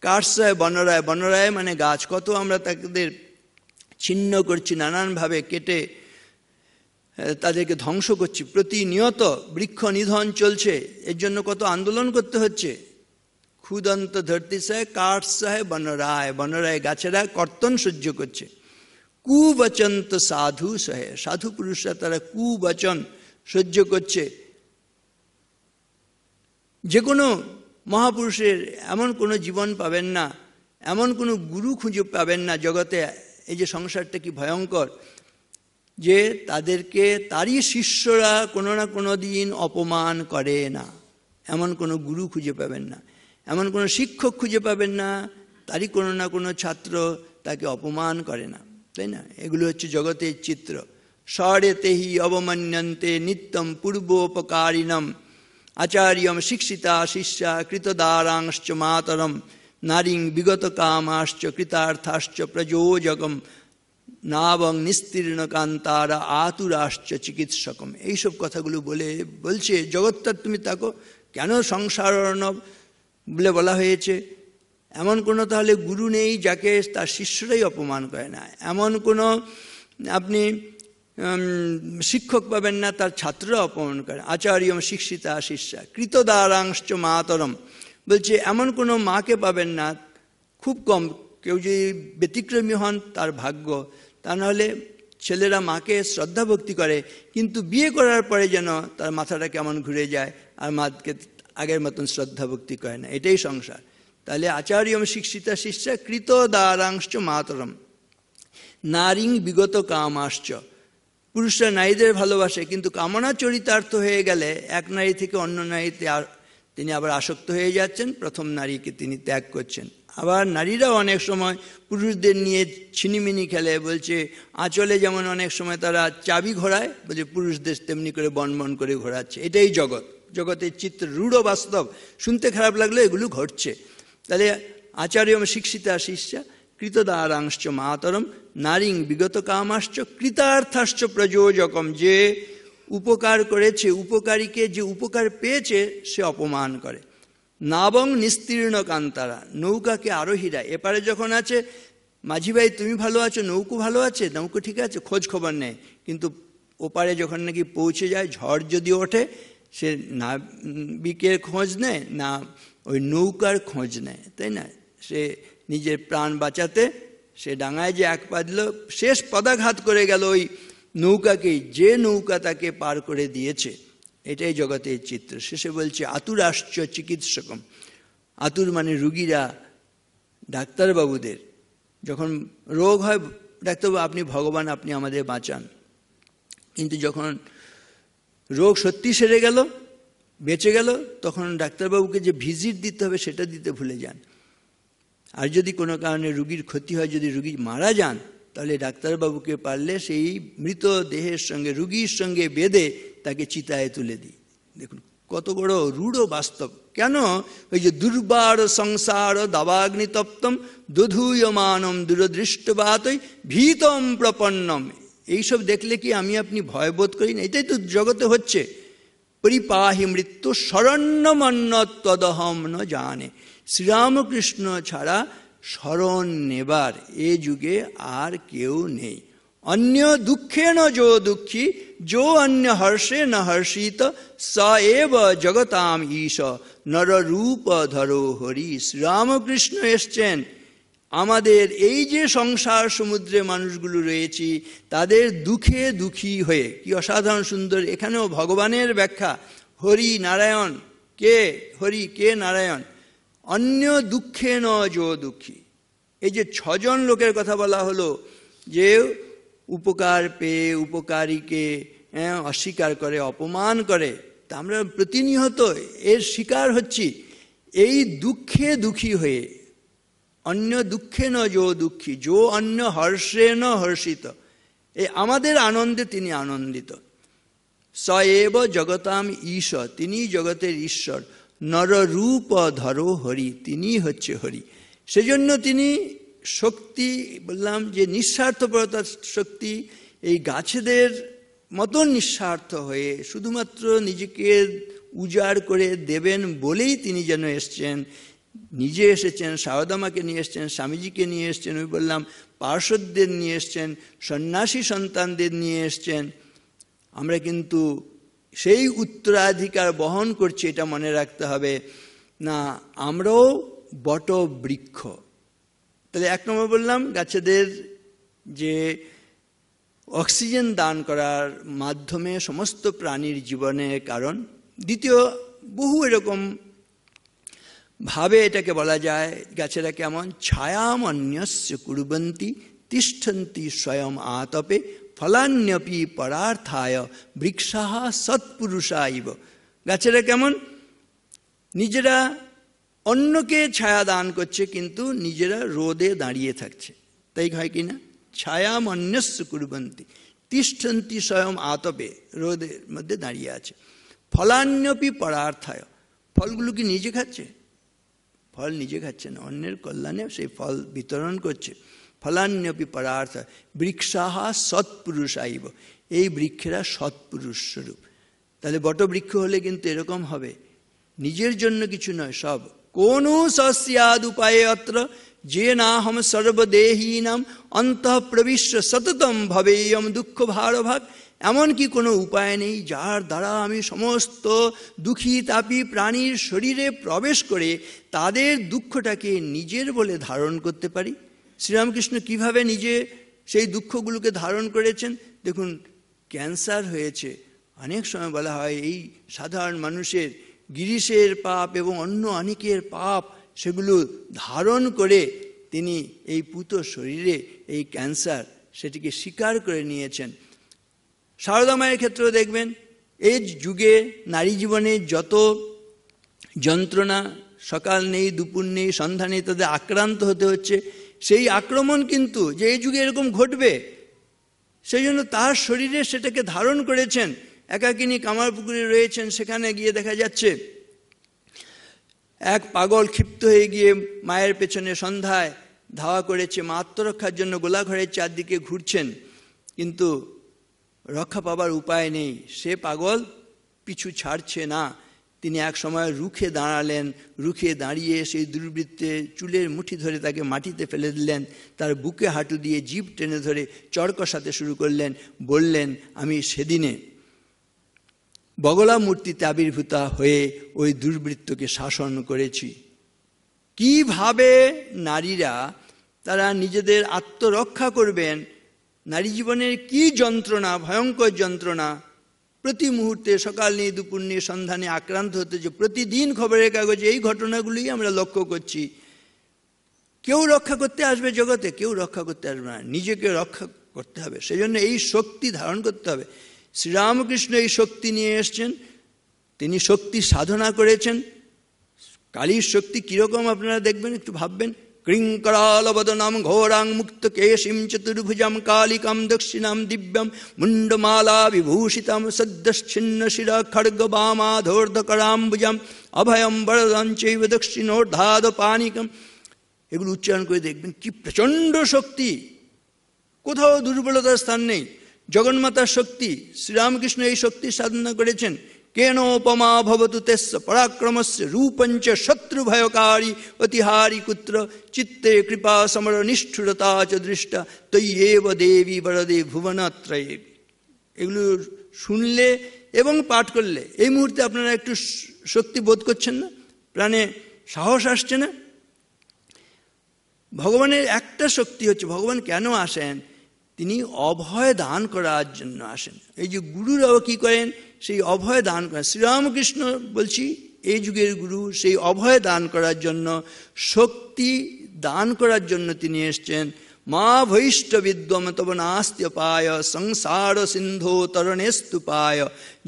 কাঠ সহে বনরায়, বনরায় মানে গাছ। কত আমরা তাদের ছিন্ন করছি, নানানভাবে কেটে তাদেরকে ধ্বংস করছি প্রতিনিয়ত। বৃক্ষ নিধন চলছে, এর জন্য কত আন্দোলন করতে হচ্ছে। খুদন্ত ধরতি সহে কাঠ সহে বনরায়, বনরায় গাছেরা কর্তন সহ্য করছে। কুবচন্ত সাধু সহে, সাধু পুরুষরা তারা কুবচন সহ্য করছে। যে কোনো মহাপুরুষের এমন কোনো জীবন পাবেন না, এমন কোনো গুরু খুঁজে পাবেন না জগতে। এই যে সংসারটা কি ভয়ঙ্কর, যে তাদেরকে তারই শিষ্যরা কোনো না কোনো দিন অপমান করে না, এমন কোনো গুরু খুঁজে পাবেন না, এমন কোনো শিক্ষক খুঁজে পাবেন না তারই কোনো না কোনো ছাত্র তাকে অপমান করে না, তাই না? এগুলো হচ্ছে জগতের চিত্র। স্বরেতেহি অবমান্যন্তে নিত্যম পূর্বোপকারিণম আচার্যম শিক্ষিতা শিষ্যা কৃতদারাংশ্চ মাতরম নারীং বিগত কামাশ্চ কৃতার্থাশ্চ প্রযোজকম নাবং নিস্তীর্ণ কান্তারা আতুরাশ্চ চিকিৎসকম। এইসব কথাগুলো বলছে জগৎটা তুমি তাকো, কেন সংসার অর্ণব বলে বলা হয়েছে। এমন কোনো তাহলে গুরু নেই যাকে তার শিষ্যরাই অপমান করে না, এমন কোনো আপনি শিক্ষক পাবেন না তার ছাত্ররা অপমান করে। আচার্যম শিক্ষিতা শিষ্যা কৃতদারাংশ্চ মাতরম, বলছে এমন কোনো মাকে পাবেন না, খুব কম, কেউ যদি ব্যতিক্রমী হন তার ভাগ্য। তা নাহলে ছেলেরা মাকে শ্রদ্ধা ভক্তি করে, কিন্তু বিয়ে করার পরে যেন তার মাথাটা কেমন ঘুরে যায়, আর মাকে আগের মতন শ্রদ্ধা ভক্তি করে না। এটাই সংসার। তাহলে আচার্যম শিক্ষিতা শিষ্যা কৃতদারাংশ্চ মাতরম নারীং বিগত কামাশ্চ। পুরুষরা নারীদের ভালোবাসে, কিন্তু কামনা চরিতার্থ হয়ে গেলে এক নারী থেকে অন্য নারীতে তিনি আবার আসক্ত হয়ে যাচ্ছেন, প্রথম নারীকে তিনি ত্যাগ করছেন। আবার নারীরাও অনেক সময় পুরুষদের নিয়ে ছিনিমিনি খেলে, বলছে আঁচলে যেমন অনেক সময় তারা চাবি ঘোরায়, বলছে পুরুষদের তেমনি করে বনবন করে ঘোরাচ্ছে। এটাই জগৎ, জগতের চিত্র, রূঢ় বাস্তব। শুনতে খারাপ লাগলো, এগুলো ঘটছে। তাহলে আচার্যম শিক্ষিতা শিষ্যা কৃতদারাংশ্চ মাতরম নারীং বিগত কামাশ্চ কৃতার্থাশ্চ প্রযোজকম। যে উপকার করেছে, উপকারীকে যে উপকার পেয়েছে সে অপমান করে। নাবং নিস্তীর্ণ কান্তারা, নৌকাকে আরোহীরা এপারে যখন আছে, মাঝি ভাই তুমি ভালো আছো, নৌকো ভালো আছে, নৌকো ঠিক আছে, খোঁজ খবর নেয়। কিন্তু ওপারে যখন নাকি পৌঁছে যায়, ঝড় যদি ওঠে, সে নাবিকের খোঁজ নেয় না, ওই নৌকার খোঁজ নেয়, তাই না? সে নিজের প্রাণ বাঁচাতে সে ডাঙায় যে এক পা দিল, শেষ পদাঘাত করে গেল ওই নৌকাকেই, যে নৌকা তাকে পার করে দিয়েছে। এটাই জগতের চিত্র। শেষে বলছে আতুরাশ্চ চিকিৎসকম। আতুর মানে রুগীরা, ডাক্তারবাবুদের যখন রোগ হয়, ডাক্তারবাবু আপনি ভগবান, আপনি আমাদের বাঁচান। কিন্তু যখন রোগ সত্যি সেরে গেল, বেঁচে গেল, তখন ডাক্তারবাবুকে যে ভিজিট দিতে হবে সেটা দিতে ভুলে যান। আর যদি কোনো কারণে রুগীর ক্ষতি হয়, যদি রুগী মারা যান, তাহলে ডাক্তারবাবুকে পারলে সেই মৃত দেহের সঙ্গে, রুগীর সঙ্গে বেঁধে তাকে চিতায় তুলে দিই। দেখুন কত বড় রূঢ় বাস্তব। কেন? ওই যে দুর্বার সংসার দাবাগ্নিতপ্তম দধূয়মানম দূরদৃষ্টবাতই ভীতম প্রপন্নম। এইসব দেখলে কি আমি আপনি ভয়বোধ করি না? এটাই তো জগতে হচ্ছে। পরিপাহি মৃত্যু শরণ্যমন্নত্বদহম ন জানে। শ্রীরামকৃষ্ণ ছাড়া শরণ নেবার এ যুগে আর কেউ নেই। অন্য দুঃখে ন যো দুঃখী, যো অন্য হর্ষে ন হর্ষিত, স এব জগতাম ঈশ নররূপ ধরো হরি। শ্রীরামকৃষ্ণ এসছেন আমাদের এই যে সংসার সমুদ্রে মানুষগুলো রয়েছি তাদের দুঃখে দুঃখী হয়ে। কি অসাধারণ সুন্দর এখানেও ভগবানের ব্যাখ্যা। হরি নারায়ণ, কে হরি কে নারায়ণ। অন্য দুঃখে ন যো দুঃখী। এই যে 6 জন লোকের কথা বলা হলো যে উপকার পেয়ে উপকারীকে অস্বীকার করে, অপমান করে, তা আমরা প্রতিনিয়ত এর শিকার হচ্ছি। এই দুঃখে দুঃখী হয়ে, অন্য দুঃখে ন যো দুঃখী, যো অন্য হর্ষে ন হর্ষিত, এই আমাদের আনন্দে তিনি আনন্দিত। স এব জগতাম ঈশ, তিনি জগতের ঈশ্বর। নররূপ ধরো হরি, তিনি হচ্ছে হরি। সেজন্য তিনি শক্তি, বললাম যে নিঃস্বার্থপরতার শক্তি, এই গাছেদের মতন নিঃস্বার্থ হয়ে শুধুমাত্র নিজেকে উজাড় করে দেবেন বলেই তিনি যেন এসছেন। নিজে এসেছেন, সারদামাকে নিয়ে এসছেন, স্বামীজিকে নিয়ে এসছেন, ওই বললাম পার্শ্বদের নিয়ে এসছেন, সন্ন্যাসী সন্তানদের নিয়ে এসছেন। আমরা কিন্তু সেই উত্তরাধিকার বহন করছি, এটা মনে রাখতে হবে। না, আমরাও বট বৃক্ষ। তাহলে 1 নম্বর বললাম গাছেদের যে অক্সিজেন দান করার মাধ্যমে সমস্ত প্রাণীর জীবনের কারণ। দ্বিতীয়, বহু এরকম ভাবে এটাকে বলা যায়, গাছেরা কেমন? ছায়ামন্যস্য কুর্বন্তি তিষ্ঠন্তি স্বয়ং আতপে ফলান্যপি পরার্থায় বৃক্ষাঃ সৎপুরুষাইব। গাছেরা কেমন? নিজেরা অন্যকে ছায়া দান করছে কিন্তু নিজেরা রোদে দাঁড়িয়ে থাকছে, তাই হয় কি না? ছায়ামন্যস্য কুর্বন্তি তিষ্ঠন্তি স্বয়ং আতপে, রোদের মধ্যে দাঁড়িয়ে আছে। ফলান্যপি পরার্থায়, ফলগুলো কি নিজে খাচ্ছে? ফল নিজে খাচ্ছে না, অন্যের কল্যাণে সেই ফল বিতরণ করছে। ফলান্যপি পরার্থ বৃক্ষাঃ সৎপুরুষাইব, এই বৃক্ষেরা সৎপুরুষ স্বরূপ। তাহলে বটবৃক্ষ হলে কিন্তু এরকম হবে, নিজের জন্য কিছু নয়, সব। কোন সস্যাদ উপায়ে অত্র যে নাহম সর্বদেহীনাম অন্তঃ প্রবিশ্য সততম ভবেয়ম দুঃখ ভারভাগ। এমনকি কোনো উপায় নেই যার দ্বারা আমি সমস্ত দুঃখী তাপী প্রাণীর শরীরে প্রবেশ করে তাদের দুঃখটাকে নিজের বলে ধারণ করতে পারি। শ্রীরামকৃষ্ণ কিভাবে নিজে সেই দুঃখগুলোকে ধারণ করেছেন দেখুন। ক্যান্সার হয়েছে, অনেক সময় বলা হয় এই সাধারণ মানুষের গিরিশের পাপ এবং অন্য অনেকের পাপ, সেগুলো ধারণ করে তিনি এই পুত শরীরে এই ক্যান্সার সেটিকে স্বীকার করে নিয়েছেন। সারদা মায়ের ক্ষেত্রেও দেখবেন এই যুগে নারী জীবনে যত যন্ত্রণা, সকাল নেই দুপুর নেই সন্ধ্যা নেই, তাদের আক্রান্ত হতে হচ্ছে। সেই আক্রমণ কিন্তু যে এই যুগে এরকম ঘটবে, সেই জন্য তার শরীরে সেটাকে ধারণ করেছেন। একাকিনী কামারপুকুরে রয়েছেন, সেখানে গিয়ে দেখা যাচ্ছে এক পাগল ক্ষিপ্ত হয়ে গিয়ে মায়ের পেছনে সন্ধ্যায় ধাওয়া করেছে। মা আত্মরক্ষার জন্য গোলাঘরের চারদিকে ঘুরছেন, কিন্তু রক্ষা পাবার উপায় নেই। সে পাগল পিছু ছাড়ছে না। তিনি এক সময় রুখে দাঁড়ালেন, রুখে দাঁড়িয়ে সেই দুর্বৃত্তে চুলের মুঠি ধরে তাকে মাটিতে ফেলে দিলেন, তার বুকে হাঁটু দিয়ে জিভ টেনে ধরে চড় কষাতে শুরু করলেন। বললেন, আমি সেদিনে বগলা মূর্তিতে আবির্ভূতা হয়ে ওই দুর্বৃত্তকে শাসন করেছি। কিভাবে নারীরা তারা নিজেদের আত্মরক্ষা করবেন, নারী জীবনের কি যন্ত্রণা, ভয়ঙ্কর যন্ত্রণা, প্রতি মুহূর্তে সকাল নিয়ে দুপুর নিয়ে সন্ধানে আক্রান্ত হতে, যে প্রতিদিন খবরের কাগজে এই ঘটনাগুলোই আমরা লক্ষ্য করছি। কেউ রক্ষা করতে আসবে জগতে? কেউ রক্ষা করতে আসবে না, নিজেকে রক্ষা করতে হবে। সেজন্য এই শক্তি ধারণ করতে হবে। শ্রীরামকৃষ্ণ এই শক্তি নিয়ে এসছেন, তিনি শক্তি সাধনা করেছেন। কালীর শক্তি কীরকম আপনারা দেখবেন, একটু ভাববেন। ক্রিঙ্করালবদনাম ঘোরাং মুক্ত কেশিম চতুর্ভুজাম কালিকাম দক্ষিণাম দিব্যাম মুন্ডমালা বিভূষিতাম সদ্যচ্ছিন্ন শিরা খড়গ বামাধোর্ধকরাম্বুজাম অভয়ম বরদাং চৈব দক্ষিণোর্ধাদ পানিকম। এগুলো উচ্চারণ করে দেখবেন কি প্রচণ্ড শক্তি, কোথাও দুর্বলতার স্থান নেই। জগন্মাতার শক্তি, শ্রীরামকৃষ্ণ এই শক্তি সাধনা করেছেন। কেনোপমা ভবতু তেস্য পরাক্রমস্য রূপঞ্চ শত্রুভয়কারী অতিহারি কুত্র চিত্তে কৃপা সমর নিষ্ঠুরতা চ দৃষ্টা তৈয়েব দেবী বরদে ভুবনত্রয়ে। এগুলো শুনলে এবং পাঠ করলে এই মুহূর্তে আপনারা একটু শক্তি বোধ করছেন না? প্রাণে সাহস আসছে না? ভগবানের একটা শক্তি হচ্ছে, ভগবান কেন আসেন? তিনি অভয় দান করার জন্য আসেন। এই যে গুরুরাও কি করেন, সেই অভয় দান করেন। শ্রীরামকৃষ্ণ বলছি এই যুগের গুরু, সেই অভয় দান করার জন্য, শক্তি দান করার জন্য তিনি এসছেন। মা ভৈষ্ট বিদ্যম তব নাস্ত্যপায় সংসার সিন্ধো তরণেস্তুপায়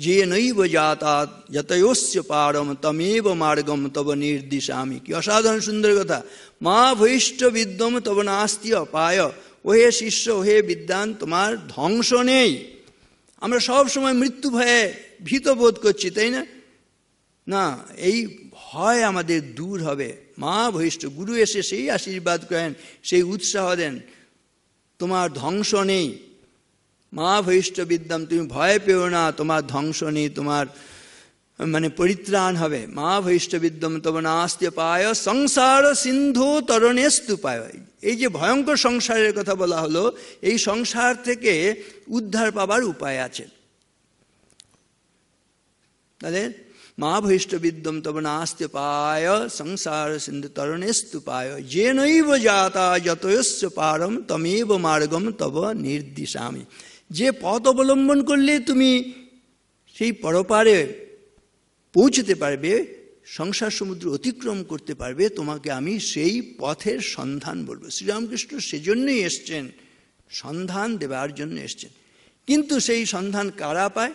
যে নৈব যাতাৎ যতয়োস্য পারম তমেব মার্গম তব নির্দিশামি। কি অসাধারণ সুন্দর কথা। মা ভৈষ্ট বিদ্যম তব নাস্তি অপায়, ওহে শিষ্য, ওহে বিদ্বান, তোমার ধ্বংস নেই। আমরা সব সময় মৃত্যু ভয়ে ভীত বোধ করছি, তাই না? না, এই ভয় আমাদের দূর হবে। মা ভৈষ্ট, গুরু এসে সেই আশীর্বাদ করেন, সেই উৎসাহ দেন, তোমার ধ্বংস নেই। মা ভৈষ্ট বিদ্যাম, তুমি ভয় পেও না, তোমার ধ্বংস নেই, তোমার পরিত্রাণ হবে। মা ভৈষ্ট বিদ্যম তব নাস্তি পায় সংসার সিন্ধু তরণেস্তু পায়। এই যে ভয়ঙ্কর সংসারের কথা বলা হলো, এই সংসার থেকে উদ্ধার পাবার উপায় আছে। তাহলে মা ভৈষ্ট বিদ্যম তব নাস্তি পায় সংসার সিন্ধু তরণেস্তু পায় যে নৈব যাতা যতয়স্য পারম তমেব মার্গম তব নির্দিশামি। যে পথ অবলম্বন করলে তুমি সেই পরপারে পৌঁছতে পারবে, সংসার সমুদ্র অতিক্রম করতে পারবে, তোমাকে আমি সেই পথের সন্ধান বলবো। শ্রীরামকৃষ্ণ সেজন্যই এসছেন, সন্ধান দেবার জন্য এসছেন। কিন্তু সেই সন্ধান কারা পায়?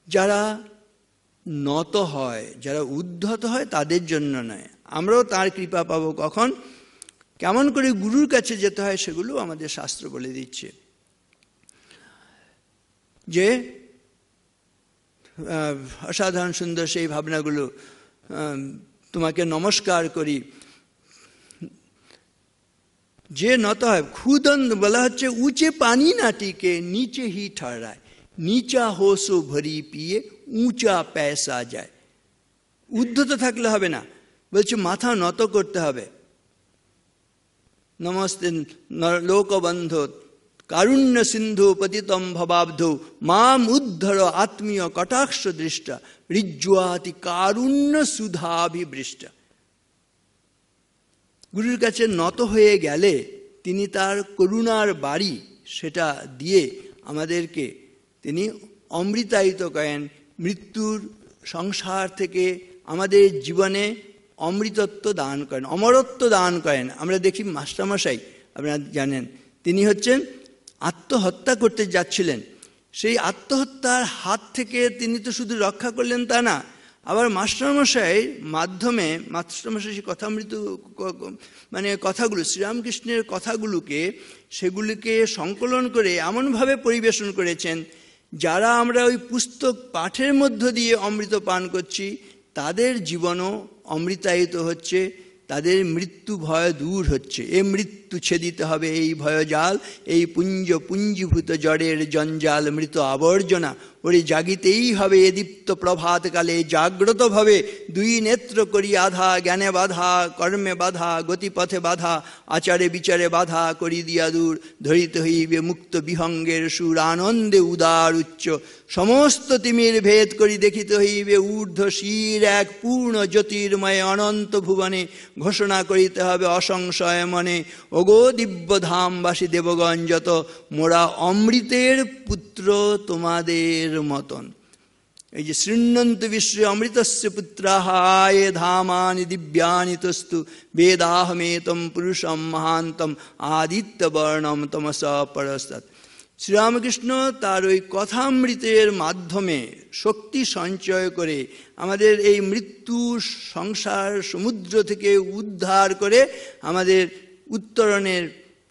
যারা নত হয়, যারা উদ্ধত হয়, তাদের জন্য নয়। আমরাও তার কৃপা পাবো কখন, কেমন করে গুরুর কাছে যেতে হয়, সেগুলো আমাদের শাস্ত্র বলে দিচ্ছে। যে অসাধারণ সুন্দর সেই ভাবনাগুলো, তোমাকে নমস্কার করি। যে নত হয়, খুদন বলা হচ্ছে উঁচে পানি না টিকে নিচে হি ঠহরায়, নিচা হোসো ভরি পিয়ে উঁচা পয়সা যায়। উদ্ধত থাকলে হবে না, বলছে মাথা নত করতে হবে। নমস্তে লোকবন্ধ কারুণ্য সিন্ধু পতিতম ভবাব্ধৌ মাম উদ্ধর আত্মীয় কটাক্ষ দৃষ্টা ঋজ্বাতি কারুণ্য সুধাভিবৃষ্টা। গুরুর কাছে নত হয়ে গেলে তিনি তার করুণার বাড়ি সেটা দিয়ে আমাদেরকে তিনি অমৃতায়িত করেন। মৃত্যুর সংসার থেকে আমাদের জীবনে অমৃতত্ব দান করেন, অমরত্ব দান করেন। আমরা দেখি মাস্টারমশাই, আপনারা জানেন, তিনি হচ্ছেন আত্মহত্যা করতে যাচ্ছিলেন। সেই আত্মহত্যার হাত থেকে তিনি তো শুধু রক্ষা করলেন তা না, আবার মাস্টারমশাইয়ের মাধ্যমে মাস্টারমশাই সেই কথামৃত কথাগুলো, শ্রীরামকৃষ্ণের কথাগুলোকে, সেগুলিকে সংকলন করে এমনভাবে পরিবেশন করেছেন, যারা আমরা ওই পুস্তক পাঠের মধ্য দিয়ে অমৃত পান করছি, তাদের জীবনও অমৃতায়িত হচ্ছে, তাদের মৃত্যু ভয় দূর হচ্ছে। এ মৃত্যু মৃত্যু ছেদিতে হবে এই ভয়জাল, এই পুঞ্জীভূত জড়ের জঞ্জাল মৃত আবর্জনা ওরে জাগিতেই হবে এ দীপ্ত প্রভাতকালে, জাগ্রত ভাবে দুই নেত্র করি আধা, জ্ঞানে বাধা কর্মে বাধা গতিপথে বাধা, আচারে বিচারে বাধা করি দিয়া দূর, ধরিতে হইবে মুক্ত বিহঙ্গের সুর, আনন্দে উদার উচ্চ সমস্ত তিমির ভেদ করি দেখিতে হইবে ঊর্ধ্ব শির এক পূর্ণ জ্যোতির্ময় অনন্ত ভুবনে, ঘোষণা করিতে হবে অসংশয় মনে, ওগো দিব্যধামবাসী দেবগণ যত, মোরা অমৃতের পুত্র তোমাদের মতন। এই যে শৃণ্বন্তু বিশ্বে অমৃতস্য পুত্রাঃ আয়ে ধামানি দিব্যানি তস্তু, বেদাহমেতম পুরুষম মহান্তম আদিত্যবর্ণম তমসা পরস্তাৎ। শ্রীরামকৃষ্ণ তার ওই কথামৃতের মাধ্যমে শক্তি সঞ্চয় করে আমাদের এই মৃত্যু সংসার সমুদ্র থেকে উদ্ধার করে আমাদের উত্তরণের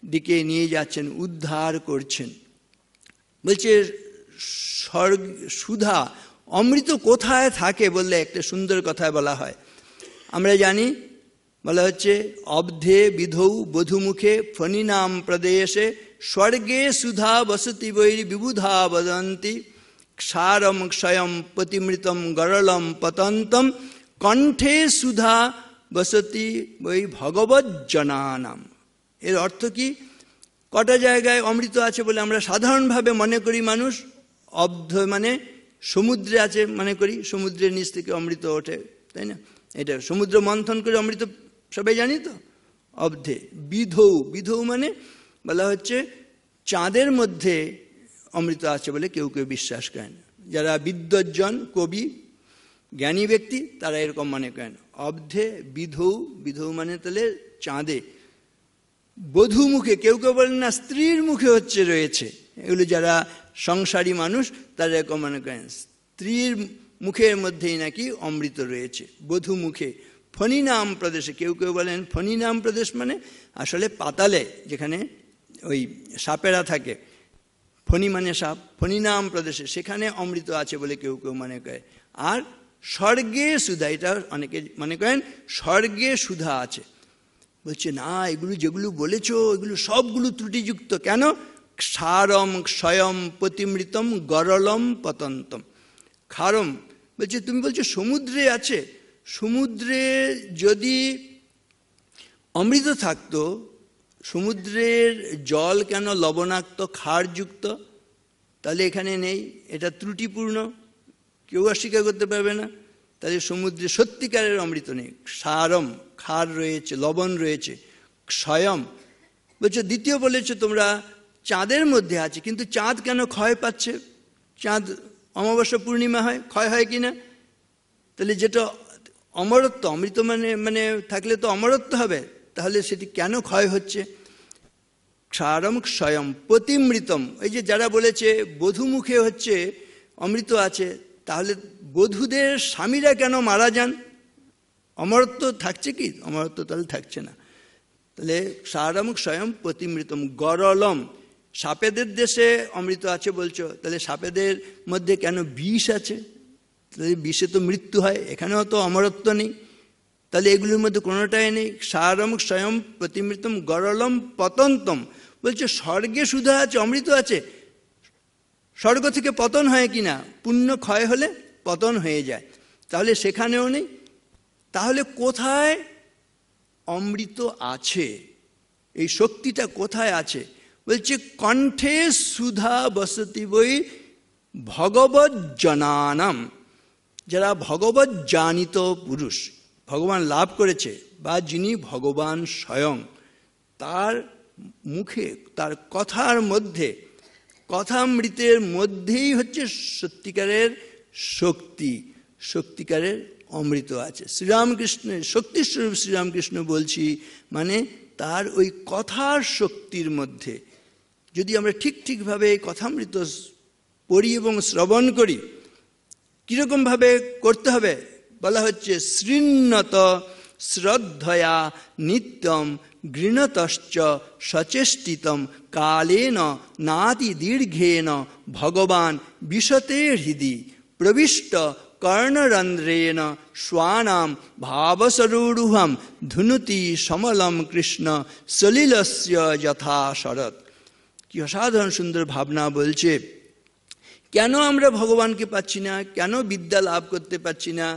দিকে নিয়ে যাচ্ছেন, উদ্ধার করছেন। বলছে স্বর্গ সুধা অমৃত কোথায় থাকে বললে একটা সুন্দর কথায় বলা হয়। আমরা জানি বলা হচ্ছে অব্ধে বিধৌ বধুমুখে ফণিনাম প্রদেশে, স্বর্গে সুধা বসতি বৈরি বিবুধা বদন্তি, ক্ষারম ক্ষয়ম পতিমৃতম গরলম পতন্তম, কণ্ঠে সুধা বসতি বৈ ভগবজ্জনানাম। এর অর্থ কি? কটা জায়গায় অমৃত আছে বলে আমরা সাধারণভাবে মনে করি মানুষ? অব্ধ মানে সমুদ্রে আছে মনে করি, সমুদ্রের নিচ থেকে অমৃত ওঠে, তাই না? এটা সমুদ্র মন্থন করে অমৃত সবাই জানি তো। অব্ধে বিধৌ, বিধৌ মানে বলা হচ্ছে চাঁদের মধ্যে অমৃত আছে বলে কেউ কেউ বিশ্বাস করেন। যারা বিদ্বজ্জন কবি জ্ঞানী ব্যক্তি তারা এরকম মনে করেন। অব্ধে বিধৌ, বিধৌ মানে তাহলে চাঁদে। বধূ মুখে, কেউ কেউ বলেন না স্ত্রীর মুখে হচ্ছে রয়েছে। এগুলো যারা সংসারী মানুষ তারা এরকম মনে করেন স্ত্রীর মুখের মধ্যেই নাকি অমৃত রয়েছে, বধূ মুখে। ফণিনাম প্রদেশে, কেউ কেউ বলেন ফণিনাম প্রদেশ মানে আসলে পাতালে যেখানে ওই সাপেরা থাকে, ফণি মানে সাপ, ফণিনাম প্রদেশে সেখানে অমৃত আছে বলে কেউ কেউ মনে করে। আর স্বর্গে সুধা, এটা অনেকে মনে করেন স্বর্গে সুধা আছে। বলছে না, এগুলো যেগুলো বলেছ এগুলো সবগুলো ত্রুটিযুক্ত। কেন? ক্ষারম ক্ষয়ম পতিমৃতম গরলম পতন্তম। ক্ষারম বলছে তুমি বলছো সমুদ্রে আছে, সমুদ্রে যদি অমৃত থাকতো সমুদ্রের জল কেন লবণাক্ত ক্ষারযুক্ত? তাহলে এখানে নেই, এটা ত্রুটিপূর্ণ, কেউ অস্বীকার করতে পারবে না। তাহলে সমুদ্রে সত্যিকারের অমৃত নেই। ক্ষারম ক্ষার রয়েছে, লবণ রয়েছে। ক্ষয়ম বলছো দ্বিতীয় বলেছো তোমরা চাঁদের মধ্যে আছে, কিন্তু চাঁদ কেন ক্ষয় পাচ্ছে? চাঁদ অমাবস্যা পূর্ণিমা হয়, ক্ষয় হয় কিনা? তাহলে যেটা অমরত্ব, অমৃত মানে থাকলে তো অমরত্ব হবে, তাহলে সেটি কেন ক্ষয় হচ্ছে? ক্ষারম ক্ষয়ম পতিমৃতম। এই যে যারা বলেছে বধূমুখে হচ্ছে অমৃত আছে, তাহলে বধূদের স্বামীরা কেন মারা যান? অমরত্ব থাকছে কি? অমরত্ব তাহলে থাকছে না। তাহলে ক্ষারম ক্ষয়ম পতিমৃতম গরলম। সাপেদের দেশে অমৃত আছে বলছো, তাহলে সাপেদের মধ্যে কেন বিষ আছে? তাহলে বিষে তো মৃত্যু হয়, এখানেও তো অমরত্ব নেই। তাহলে এগুলির মধ্যে কোনোটাই নেই। ক্ষারম ক্ষয়ম প্রতিমৃতম গরলম পতন্তম। বলছে স্বর্গে সুধা আছে, অমৃত আছে, স্বর্গ থেকে পতন হয় কিনা? পুণ্য ক্ষয় হলে পতন হয়ে যায়, তাহলে সেখানেও নেই। তাহলে কোথায় অমৃত আছে? এই শক্তিটা কোথায় আছে? বলছে কণ্ঠে সুধা বসতি বৈ ভগবৎ জনানাম। যারা ভগবৎ জানিত পুরুষ, ভগবান লাভ করেছে, বা যিনি ভগবান স্বয়ং, তার মুখে তার কথার মধ্যে, কথামৃতের মধ্যেই হচ্ছে সত্যিকারের শক্তি, সত্যিকারের অমৃত আছে। শ্রীরামকৃষ্ণের শক্তিস্বরূপ শ্রীরামকৃষ্ণ বলছি, মানে তার ওই কথার শক্তির মধ্যে যদি আমরা ঠিকভাবে কথামৃত পড়ি এবং শ্রবণ করি, কীরকমভাবে করতে হবে বলা হচ্ছে শৃণ্বত শ্রদ্ধয়া নিত্যম গৃণতশ্চ সচেষ্টিতম কালেন নাতি দীর্ঘেন ভগবান বিশতে হৃদি প্রবিষ্ট কর্ণরন্ধ্রেণ স্বানাম ভাবসরূঢ়ম ধুনুতি সমলম কৃষ্ণ সলিলস্য যথা শরৎ। কি অসাধারণ সুন্দর ভাবনা বলছে। কেন আমরা ভগবানকে পাচ্ছি না, কেন বিদ্যা লাভ করতে পারছি না?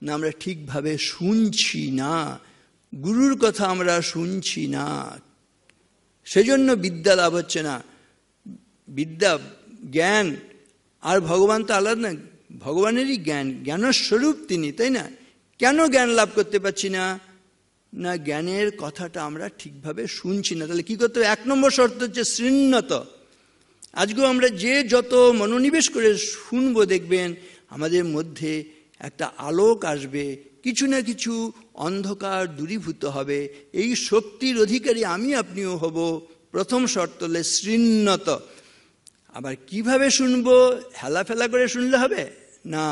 না, আমরা ঠিকভাবে শুনছি না, গুরুর কথা আমরা শুনছি না, সেজন্য বিদ্যা লাভ হচ্ছে না। বিদ্যা, জ্ঞান আর ভগবান তো আলাদা না, ভগবানেরই জ্ঞান, জ্ঞানস্বরূপ তিনি, তাই না? কেন জ্ঞান লাভ করতে পারছি না? না, জ্ঞানের কথাটা আমরা ঠিকভাবে শুনছি না। তাহলে কি করতে হবে? 1 নম্বর শর্ত হচ্ছে শৃণ্যত। আজকেও আমরা যে যত মনোনিবেশ করে শুনবো, দেখবেন আমাদের মধ্যে একটা আলোক আসবে, কিছু না কিছু অন্ধকার দূরীভূত হবে, এই শক্তির অধিকারী আমি আপনিও হব। প্রথম শর্ত হলে শৃণ্যত। আবার কিভাবে শুনবো? হেলাফেলা করে শুনলে হবে না,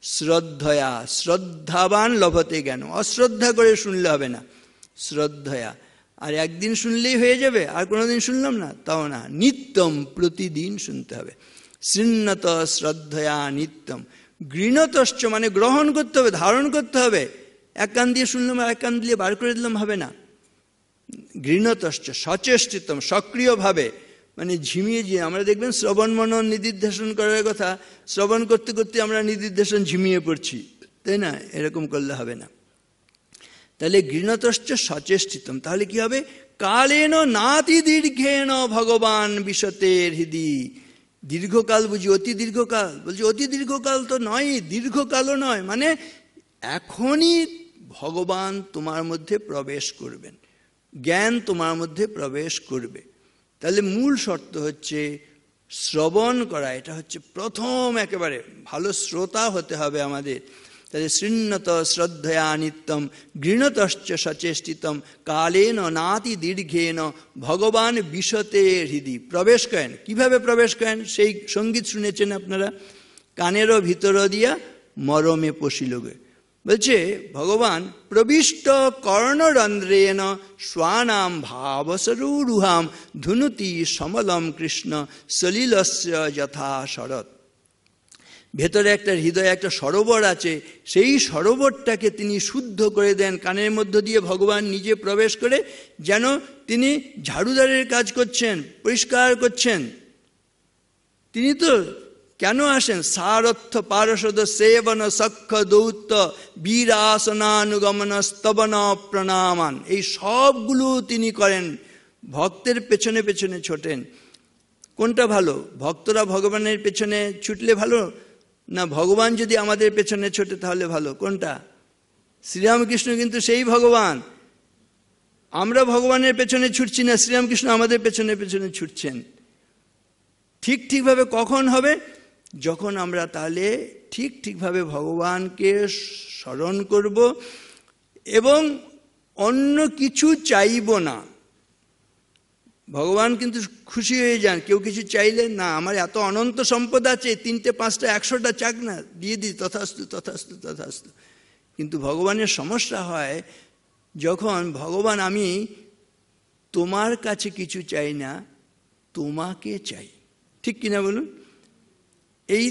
শ্রদ্ধয়া, শ্রদ্ধাবান লভতে জ্ঞান। অশ্রদ্ধা করে শুনলে হবে না, শ্রদ্ধয়া। আর একদিন শুনলেই হয়ে যাবে, আর কোনোদিন শুনলাম না, তাও না, নিত্যম, প্রতিদিন শুনতে হবে। শৃণ্যত শ্রদ্ধয়া নিত্যম। গৃণতশ্চ মানে গ্রহণ করতে হবে, ধারণ করতে হবে। এক কান দিয়ে শুনলাম আর এক কান দিয়ে বার করে দিলাম হবে না। গৃণতশ্চ সচেষ্টিতম, সক্রিয়ভাবে, মানে ঝিমিয়ে যে আমরা দেখবেন শ্রবণ মনন নিদিধ্যাসন করার কথা, শ্রবণ করতে করতে আমরা নিদিধ্যাসন ঝিমিয়ে পড়ছি, তাই না? এরকম করলে হবে না। তাহলে গৃণতশ্চ সচেষ্টিতম, তাহলে কি হবে? কালেন নাতি দীর্ঘেন ভগবান বিশতে হৃদি। দীর্ঘকাল বুঝি অতি দীর্ঘকাল? বলছি অতি দীর্ঘকাল তো নয়, দীর্ঘকালও নয়, মানে এখনই ভগবান তোমার মধ্যে প্রবেশ করবেন, জ্ঞান তোমার মধ্যে প্রবেশ করবে। তাহলে মূল শর্ত হচ্ছে শ্রবণ করা, এটা হচ্ছে প্রথম, একেবারে ভালো শ্রোতা হতে হবে আমাদের। তাহলে শৃণ্যত শ্রদ্ধয়া নিত্যম গৃণতশ্চ সচেষ্টিতম কালেন নাতি দীর্ঘেন ভগবান বিশতে হৃদি। প্রবেশ করেন, কিভাবে প্রবেশ করেন? সেই সঙ্গীত শুনেছেন আপনারা, কানেরও ভিতর দিয়া মরমে পশিলগে। বলছে ভগবান প্রবিষ্ট কর্ণরন্ধ্রেণ স্বানাম ভাবসরূঢ়াম ধুনুতি সমলম কৃষ্ণ সলিলস্য যথা শরৎ। ভেতরে একটা হৃদয়ে একটা সরোবর আছে, সেই সরোবরটাকে তিনি শুদ্ধ করে দেন কানের মধ্য দিয়ে। ভগবান নিজে প্রবেশ করে, যেন তিনি ঝাড়ুদারের কাজ করছেন, পরিষ্কার করছেন। তিনি তো কেন আসেন? সারথ্য পারষদ সেবন সখ্য দৌত্য বীরাসনানুগমন স্তবন প্রণামান, এই সবগুলো তিনি করেন। ভক্তের পেছনে পেছনে ছোটেন। কোনটা ভালো? ভক্তরা ভগবানের পেছনে ছুটলে ভালো, না ভগবান যদি আমাদের পেছনে ছোটে তাহলে ভালো? কোনটা? শ্রীরামকৃষ্ণ কিন্তু সেই ভগবান। আমরা ভগবানের পেছনে ছুটছি না, শ্রীরামকৃষ্ণ আমাদের পেছনে পেছনে ছুটছেন। ঠিকভাবে কখন হবে? যখন আমরা তাহলে ঠিকভাবে ভগবানকে স্মরণ করব এবং অন্য কিছু চাইব না। ভগবান কিন্তু খুশি হয়ে যান। কেউ কিছু চাইলে, না আমার এত অনন্ত সম্পদ আছে, 3টে 5টা 100টা চাক না, দিয়ে দিই, তথাস্তু তথাস্তু তথাস্তু। কিন্তু ভগবানের সমস্যা হয় যখন ভগবান, আমি তোমার কাছে কিছু চাই না, তোমাকে চাই। ঠিক কিনা বলুন? এই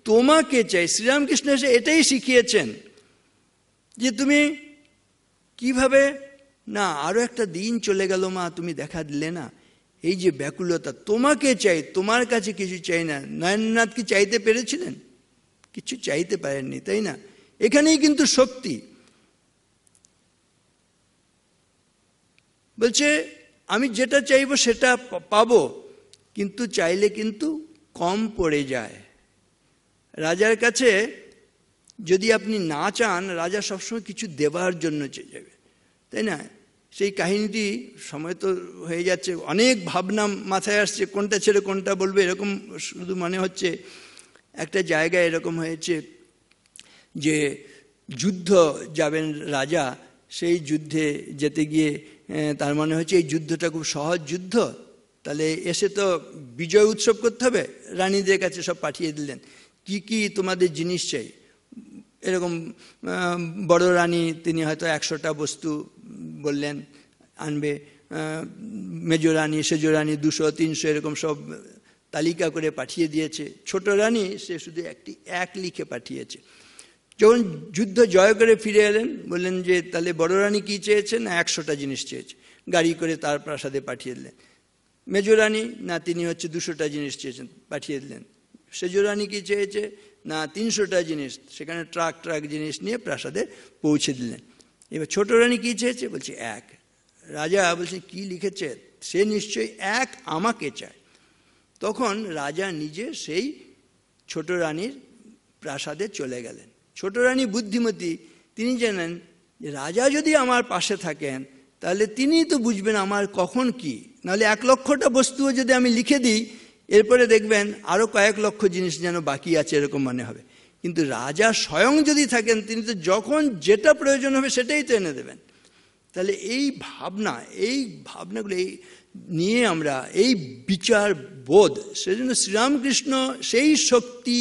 তোমাকে চাই। শ্রীরামকৃষ্ণ এসে এটাই শিখিয়েছেন যে তুমি কিভাবে, না আরো একটা দিন চলে গেল মা, তুমি দেখা দিলে না, এই যে ব্যাকুলতা, তোমাকে চাই, তোমার কাছে কিছু চাই না। নয়ননাথ কি চাইতে পেরেছিলেন? কিছু চাইতে পারেননি, তাই না? এখানেই কিন্তু শক্তি। বলছে আমি যেটা চাইবো সেটা পাবো, কিন্তু চাইলে কিন্তু কম পড়ে যায়। রাজার কাছে যদি আপনি না চান, রাজা সবসময় কিছু দেবার জন্য চেয়ে যাবে, তাই না? সেই কাহিনীটি, সময় তো হয়ে যাচ্ছে, অনেক ভাবনা মাথায় আসছে, কোনটা ছেড়ে কোনটা বলবে এরকম শুধু মনে হচ্ছে। একটা জায়গায় এরকম হয়েছে যে যুদ্ধ যাবেন রাজা, সেই যুদ্ধে যেতে গিয়ে তার মনে হচ্ছে এই যুদ্ধটা খুব সহজ যুদ্ধ, তাহলে এসে তো বিজয় উৎসব করতে হবে। রানীদের কাছে সব পাঠিয়ে দিলেন, কি কি তোমাদের জিনিস চাই। এরকম বড় রানী, তিনি হয়তো 100টা বস্তু বললেন আনবে, মেজ রানী সেজ রানী 200 300 এরকম সব তালিকা করে পাঠিয়ে দিয়েছে। ছোট রানী সে শুধু একটি এক লিখে পাঠিয়েছে। যখন যুদ্ধ জয় করে ফিরে এলেন, বললেন যে তাহলে বড় রানী কী চেয়েছেন? না 100টা জিনিস চেয়েছে, গাড়ি করে তার প্রাসাদে পাঠিয়ে দিলেন। মেজো রানী না তিনি 200টা জিনিস চেয়েছেন, পাঠিয়ে দিলেন। সেজো রানী কী চেয়েছে? না 300টা জিনিস, সেখানে ট্রাক জিনিস নিয়ে প্রাসাদে পৌঁছে দিলেন। এবার ছোট রানী কী চেয়েছে? বলছে 1। রাজা বলছে কি লিখেছে? সে নিশ্চয়ই 1 আমাকে চায়। তখন রাজা নিজে সেই ছোট রানীর প্রাসাদে চলে গেলেন। ছোট রানী বুদ্ধিমতী, তিনি জানেন যে রাজা যদি আমার পাশে থাকেন তাহলে তিনিই তো বুঝবেন আমার কখন কি, নাহলে 1 লক্ষটা বস্তুও যদি আমি লিখে দিই, এরপরে দেখবেন আরও কয়েক লক্ষ জিনিস যেন বাকি আছে এরকম মনে হবে। কিন্তু রাজা স্বয়ং যদি থাকেন, তিনি তো যখন যেটা প্রয়োজন হবে সেটাই তো এনে দেবেন। তাহলে এই ভাবনাগুলো নিয়ে আমরা এই বিচার বোধ, সেজন্য শ্রীরামকৃষ্ণ সেই শক্তি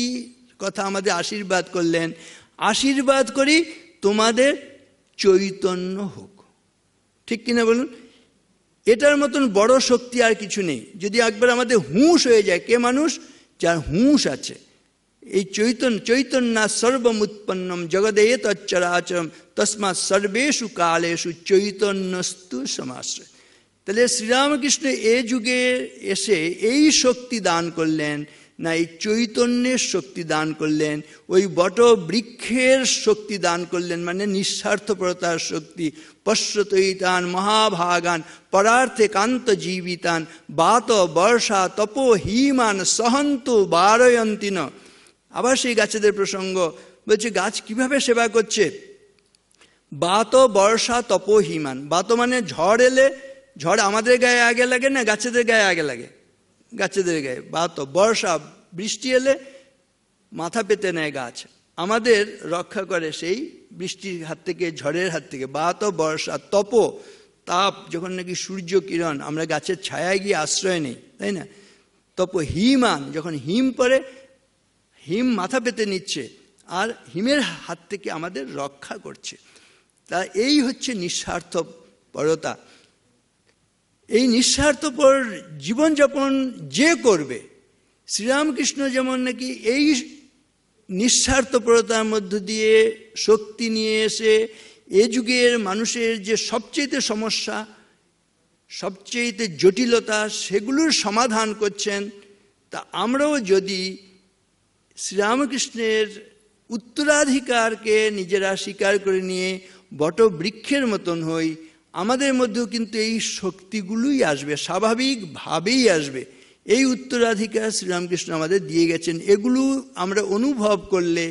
কথা আমাদের আশীর্বাদ করলেন। আশীর্বাদ করি তোমাদের চৈতন্য হোক। ঠিক কিনা বলুন? এটার মতন বড় শক্তি আর কিছু নেই। যদি একবার আমাদের হুঁশ হয়ে যায়, কে মানুষ? যার হুঁশ আছে। এই চৈতন্য সর্বমুৎপন্নম জগদে তচ্চরাচরম তস্মাৎ সর্বেষু কালেষু চৈতন্যস্তু সমাশ্রয়। তাহলে শ্রীরামকৃষ্ণ এ যুগে এসে এই শক্তি দান করলেন না, এই চৈতন্যের শক্তি দান করলেন, ওই বট বৃক্ষের শক্তি দান করলেন, মানে নিঃস্বার্থপরতার শক্তি। পশ্যতৈতান মহাভাগান পরার্থে কান্ত জীবিতান বাত বর্ষা তপ হিমান সহন্ত বারয়ন্তিন। আবার সেই গাছেদের প্রসঙ্গ বলছে, গাছ কিভাবে সেবা করছে? বাত বর্ষা তপ হিমান। বাত মানে ঝড় এলে, ঝড় আমাদের গায়ে আগে লাগে না গাছেদের গায়ে আগে লাগে? গাছেদের গায়ে। বাত বর্ষা, বৃষ্টি এলে মাথা পেতে নেয় গাছ, আমাদের রক্ষা করে সেই বৃষ্টির হাত থেকে, ঝড়ের হাত থেকে। বাত বর্ষা তপ, তাপ, যখন নাকি সূর্য কিরণ, আমরা গাছের ছায়ায় গিয়ে আশ্রয় নেই, তাই না? তপ হিমান, যখন হিম পড়ে, হিম মাথা পেতে নিচ্ছে আর হিমের হাত থেকে আমাদের রক্ষা করছে। তা এই হচ্ছে নিঃস্বার্থপরতা। এই নিঃস্বার্থপর জীবনযাপন যে করবে, শ্রীরামকৃষ্ণ যেমন নাকি এই নিঃস্বার্থপরতার মধ্য দিয়ে শক্তি নিয়ে এসে এ যুগের মানুষের যে সবচেয়ে সমস্যা, সবচেয়ে জটিলতা, সেগুলোর সমাধান করছেন। তা আমরাও যদি শ্রীরামকৃষ্ণের উত্তরাধিকারকে নিজেরা স্বীকার করে নিয়ে বটবৃক্ষের মতন হই, আমাদের মধ্যেও কিন্তু এই শক্তিগুলোই আসবে, স্বাভাবিকভাবেই আসবে। এই উত্তরাধিকার শ্রীরামকৃষ্ণ আমাদের দিয়ে গেছেন। এগুলো আমরা অনুভব করলে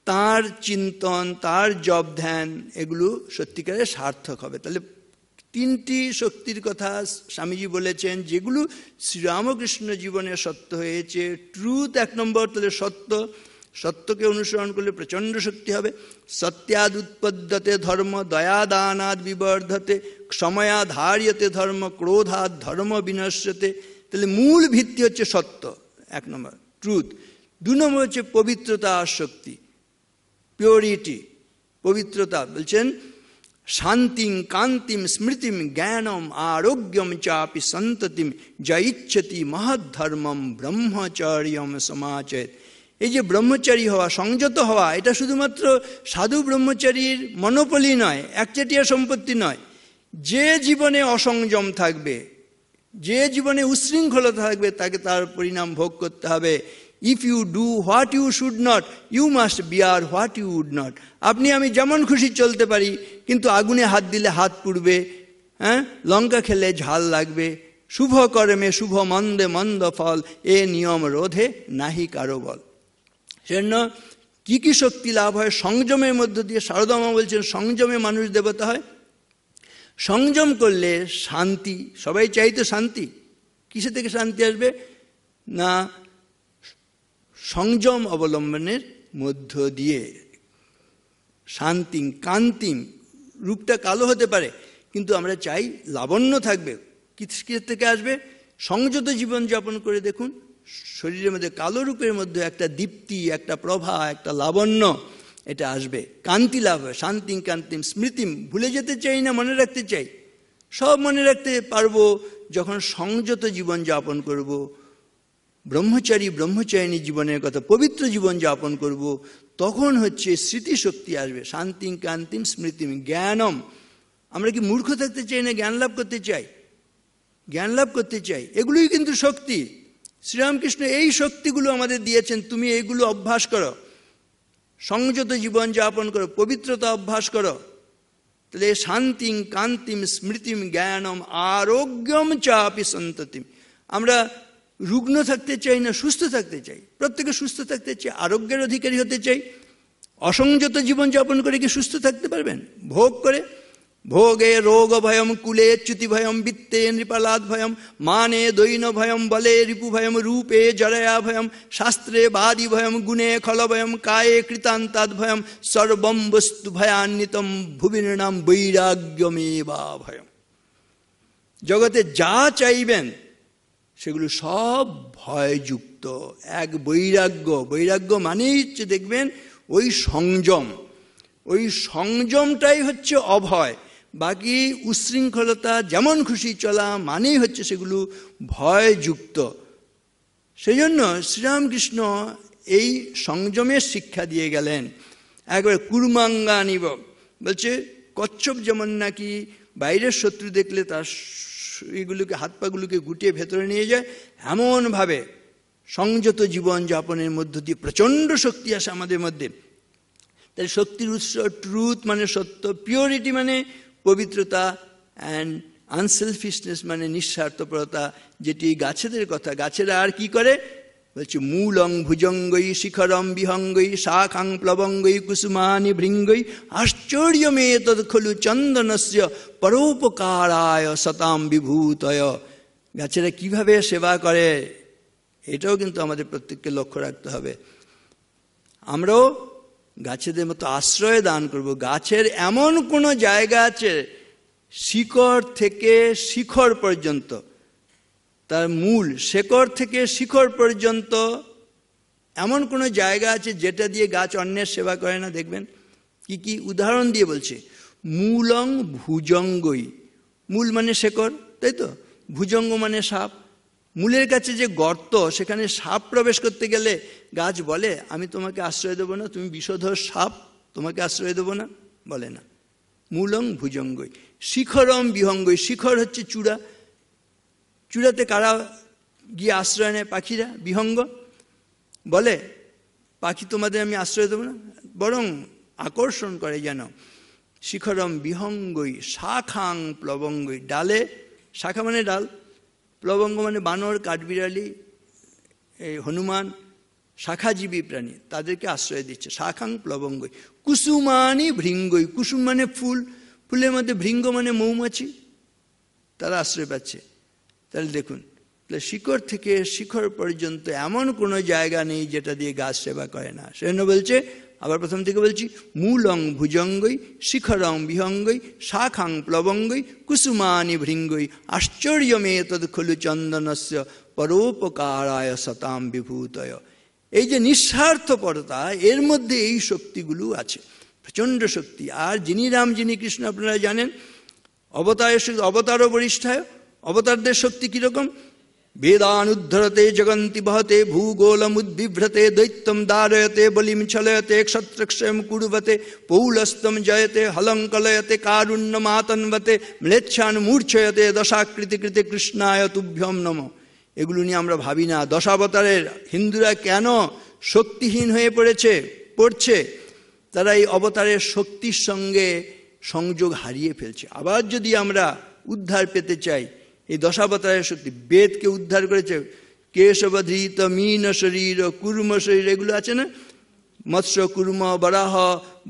তার চিন্তন, তার জপ ধ্যান, এগুলো সত্যিকারে সার্থক হবে। তাহলে 3টি শক্তির কথা স্বামীজি বলেছেন, যেগুলো শ্রীরামকৃষ্ণ জীবনে সত্য হয়েছে। ট্রুথ 1 নম্বর, তাহলে সত্য। সত্যকে অনুসরণ করলে প্রচণ্ড শক্তি হবে। সত্যাদ উৎপদ্যতে ধর্ম, দয়াদানাদ বিবর্ধতে, সময়াধার্যতে ধর্ম, ক্রোধাদ ধর্ম বিনশ্যতে। তাহলে মূল ভিত্তি হচ্ছে সত্য, 1 নম্বর ট্রুথ। 2 নম্বর হচ্ছে পবিত্রতা আর শক্তি, পিওরিটি, পবিত্রতা। বলছেন শান্তিং কান্তিম স্মৃতিম জ্ঞানম আরোগ্যম চাপি সন্ততিম যা ইচ্ছতি মহদ্ধর্মম ব্রহ্মচর্যম সমাচয়েৎ। এই যে ব্রহ্মচারী হওয়া, সংযত হওয়া, এটা শুধুমাত্র সাধু ব্রহ্মচারীর মনোপলি নয়, একচেটিয়া সম্পত্তি নয়। যে জীবনে অসংযম থাকবে, যে জীবনে উচ্ছৃঙ্খলতা থাকবে, তাকে তার পরিণাম ভোগ করতে হবে। If you do what you should not, you must bear what you would not. আপনি আমি যেমন খুশি চলতে পারি, কিন্তু আগুনে হাত দিলে হাত পুড়বে, লঙ্কা খেলে ঝাল লাগবে। শুভ কর্মে শুভ, মন্দে মন্দ ফল, এ নিয়ম রোধে নাহি কারো বল। সেজন্য কি কি শক্তি লাভ হয়? সংযমের মধ্য দিয়ে। সারদা মা বলছেন সংযমে মানুষ দেবতা হয়। সংযম করলে শান্তি, সবাই চাইতো শান্তি। কিসে থেকে শান্তি আসবে? না সংযম অবলম্বনের মধ্য দিয়ে। শান্তিং কান্তিম, রূপটা কালো হতে পারে, কিন্তু আমরা চাই লাবণ্য থাকবে। কিসের থেকে আসবে? সংযত জীবন যাপন করে দেখুন, শরীরের মধ্যে কালো রূপের মধ্যে একটা দীপ্তি, একটা প্রভা, একটা লাবণ্য, এটা আসবে। কান্তি লাভ হয়। শান্তিং কান্তিম স্মৃতিম, ভুলে যেতে চাই না, মনে রাখতে চাই। সব মনে রাখতে পারবো যখন সংযত জীবন যাপন করব, ব্রহ্মচারিণী জীবনের কথা, পবিত্র জীবন যাপন করব, তখন হচ্ছে স্মৃতিশক্তি আসবে। শান্তিং কান্তিম স্মৃতিম জ্ঞানম। আমরা কি মূর্খ থাকতে চাই না জ্ঞান লাভ করতে চাই? জ্ঞান লাভ করতে চাই। এগুলোই কিন্তু শক্তি। শ্রীরামকৃষ্ণ এই শক্তিগুলো আমাদের দিয়েছেন, তুমি এইগুলো অভ্যাস করো, সংযত জীবন যাপন করো, পবিত্রতা অভ্যাস করো, তাহলে শান্তিং কান্তিম স্মৃতিম জ্ঞানম আরোগ্যম চাপি সন্ততিম। আমরা রুগ্ন থাকতে চাই না, সুস্থ থাকতে চাই। প্রত্যেকে সুস্থ থাকতে চাই, আরোগ্যের অধিকারী হতে চাই। অসংযত জীবন যাপন করে কি সুস্থ থাকতে পারবেন? ভোগ করে, ভোগে রোগ ভয়ম, কুলে চ্যুতি ভয়ম, বিত্তে নৃপালাদ ভয়ম, মানে দৈন ভয়ম, বলে রিপু ভয়ম, রূপে জরয়া ভয়ম, শাস্ত্রে বাদি ভয়ম, গুণে খল ভয়ম, কায়ে কৃতান্তাদ ভয়ম, সর্বম বস্তু ভয়ান্বিতম ভুবিনাম বৈরাগ্যমেবা ভয়ম। জগতে যা চাইবেন সেগুলো সব ভয়যুক্ত। এক বৈরাগ্য, বৈরাগ্য মানেই হচ্ছে দেখবেন ওই সংযম, ওই সংযমটাই হচ্ছে অভয়। বাকি উচ্ছৃঙ্খলতা, যেমন খুশি চলা মানেই হচ্ছে সেগুলো ভয়যুক্ত। সেই জন্য শ্রীরামকৃষ্ণ এই সংযমের শিক্ষা দিয়ে গেলেন। একবারে কুর্মাঙ্গানিব বলছে, কচ্ছপ যেমন নাকি বাইরের শত্রু দেখলে তার এইগুলোকে, হাত পাগুলোকে গুটিয়ে ভেতরে নিয়ে যায়, এমনভাবে সংযত জীবন যাপনের মধ্য দিয়ে প্রচণ্ড শক্তি আসে আমাদের মধ্যে। তাহলে শক্তির উৎস ট্রুথ মানে সত্য, পিওরিটি মানে পবিত্রতা, অ্যান্ড আনসেলফিশনেস মানে নিঃস্বার্থপরতা, যেটি গাছেদের কথা। গাছেরা আর কি করে বলছে, মূলং ভুজঙ্গই শিখরম বিহঙ্গই শাখাং প্লবঙ্গই কুসুমানি ভৃঙ্গই আশ্চর্যমে তৎ খলু চন্দনস্য পরোপকারায় সতাম বিভূতয়। গাছেরা কিভাবে সেবা করে এটাও কিন্তু আমাদের প্রত্যেককে লক্ষ্য রাখতে হবে। আমরাও গাছেদের মতো আশ্রয় দান করব। গাছের এমন কোনো জায়গা আছে শিকড় থেকে শিখর পর্যন্ত, তার মূল শেকড় থেকে শিখর পর্যন্ত এমন কোনো জায়গা আছে যেটা দিয়ে গাছ অন্যের সেবা করে না। দেখবেন কি কি উদাহরণ দিয়ে বলছে, মূলং ভুজঙ্গই, মূল মানে শেকড়, তাই তো, ভুজঙ্গ মানে সাপ। মূলের কাছে যে গর্ত, সেখানে সাপ প্রবেশ করতে গেলে গাছ বলে আমি তোমাকে আশ্রয় দেবো না, তুমি বিষধর সাপ, তোমাকে আশ্রয় দেবো না, বলে না। মূলং ভুজঙ্গই। শিখরম বিহঙ্গই, শিখর হচ্ছে চূড়া, চূড়াতে কারা গিয়ে আশ্রয় নেয়? পাখিরা, বিহঙ্গ। বলে পাখি তোমাদের আমি আশ্রয় দেবো না, বরং আকর্ষণ করে যেন। শিখরম বিহঙ্গই শাখাং প্লবঙ্গই, ডালে, শাখা মানে ডাল, প্লবঙ্গ মানে বানর, কাঠবিড়ালি, এই হনুমান, শাখাজীবী প্রাণী, তাদেরকে আশ্রয় দিচ্ছে। শাখাং প্লবঙ্গই কুসুমানি ভৃঙ্গই, কুসুম মানে ফুল, ফুলের মধ্যে ভৃঙ্গ মানে মৌমাছি, তারা আশ্রয় পাচ্ছে। তাহলে দেখুন, তাহলে শিকড় থেকে শিখর পর্যন্ত এমন কোনো জায়গা নেই যেটা দিয়ে গাছ সেবা করে না। সেজন্য বলছে, আবার প্রথম থেকে বলছি, মূলং ভুজঙ্গই শিখরং বিহঙ্গই শাখাং প্লবঙ্গই কুসুমানি ভৃঙ্গই আশ্চর্যমে তদ খলু চন্দনস্য পরোপকারায় সতাম বিভূতয়। এই যে নিঃস্বার্থপরতা, এর মধ্যে এই শক্তিগুলো আছে, প্রচণ্ড শক্তি। আর যিনি রাম, যিনি কৃষ্ণ, আপনারা জানেন, অবতার বরিষ্ঠায়, অবতারদের শক্তি কীরকম? বেদানুদ্ধরতে জগন্তি বহতে ভূগোলমুদ্বিভ্রতে দৈত্যম দারয়তে বলিম ছলয়তে ক্ষত্রক্ষয়ম কুর্বতে পৌলস্তম জয়তে হলঙ্কলয়তে কারুণ্যমাতন্বতে ম্লেচ্ছান মূর্ছয়তে দশাকৃতি কৃতে কৃষ্ণায় তুভ্যম নম। এগুলো নিয়ে আমরা ভাবি না। দশাবতারের হিন্দুরা কেন শক্তিহীন হয়ে পড়ছে? তারা এই অবতারের শক্তির সঙ্গে সংযোগ হারিয়ে ফেলছে। আবার যদি আমরা উদ্ধার পেতে চাই, এই দশাবতারের শক্তি, বেদকে উদ্ধার করেছে। কেশবধৃত মীন শরীর, কুর্ম শরীর, এগুলো আছে না, মৎস্য, কুর্ম, বরাহ,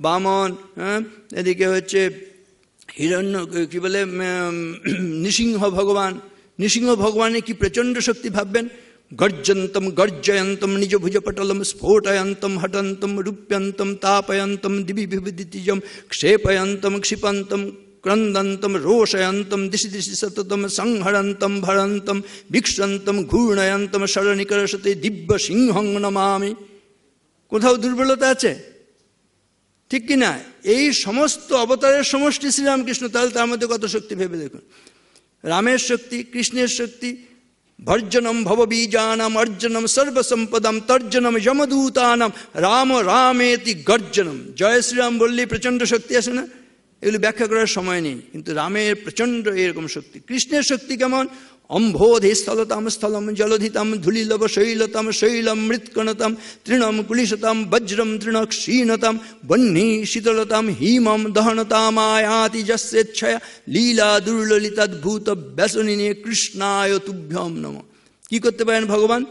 বামন, হ্যাঁ, এদিকে হচ্ছে হিরণ্য, কি বলে, নৃসিংহ ভগবান। নৃসিংহ ভগবানের কি প্রচণ্ড শক্তি ভাববেন। গর্জন্তম গর্জয়ন্তম নিজ ভুজপটলম স্ফোটয়ন্তম হটন্তম রূপ্যন্তম তাপয়ন্তম দিবি বিবিদিতিজম ক্ষেপয়ন্তম ক্ষিপন্তম ক্রন্দন্তম রোষয়ন্তম দিশি দিশি সততম সংহরন্তম ভরন্তম বিক্ষন্তম ঘূর্ণয়ন্তম শরণিকরসতে দিব্য সিংহং নমামি। কোথাও দুর্বলতা আছে? ঠিক কি না? এই সমস্ত অবতারের সমষ্টি শ্রীরামকৃষ্ণ, তাহলে তার মধ্যে কত শক্তি ভেবে দেখুন। রামের শক্তি, কৃষ্ণের শক্তি, ভর্জনম ভববীজানাম অর্জনম সর্বসম্পদম তর্জনম যমদূতানাম রাম রামেতি গর্জনম। জয় শ্রীরাম বললেই প্রচণ্ড শক্তি আসে না? এগুলো ব্যাখ্যা করার সময় নেই, কিন্তু রামের প্রচণ্ড এরকম শক্তি। কৃষ্ণের শক্তি কেমন? অম্ভোধে স্থলতাম স্থলম জলধিতাম ধুলিলব শৈলতাম শৈলম মৃৎকণতাম তৃণম কুলিশতাম বজ্রম তৃণক্ষীণতাম বহ্নি শীতলতাম হিমম দহনতামায়াতি যস্যেচ্ছয়া লীলা দুর্ললিতাদ্ভুত ব্যসনিনে কৃষ্ণায় তুভ্যম নম। কি করতে পারেন ভগবান?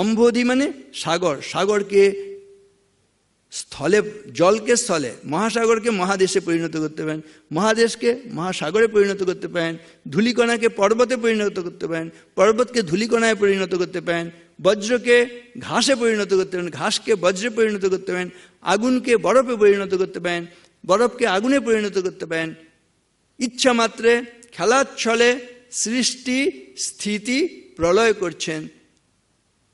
অম্ভোধি মানে সাগর, সাগরকে স্থলে, জলকে স্থলে, মহাসাগরকে মহাদেশে পরিণত করতে পারেন, মহাদেশকে মহাসাগরে পরিণত করতে পারেন, ধূলিকণাকে পর্বতে পরিণত করতে পারেন, পর্বতকে ধূলিকণায় পরিণত করতে পারেন, বজ্রকে ঘাসে পরিণত করতে পারেন, ঘাসকে বজ্রে পরিণত করতে পারেন, আগুনকে বরফে পরিণত করতে পারেন, বরফকে আগুনে পরিণত করতে পারেন। ইচ্ছা মাত্রে খেলার ছলে সৃষ্টি স্থিতি প্রলয় করছেন।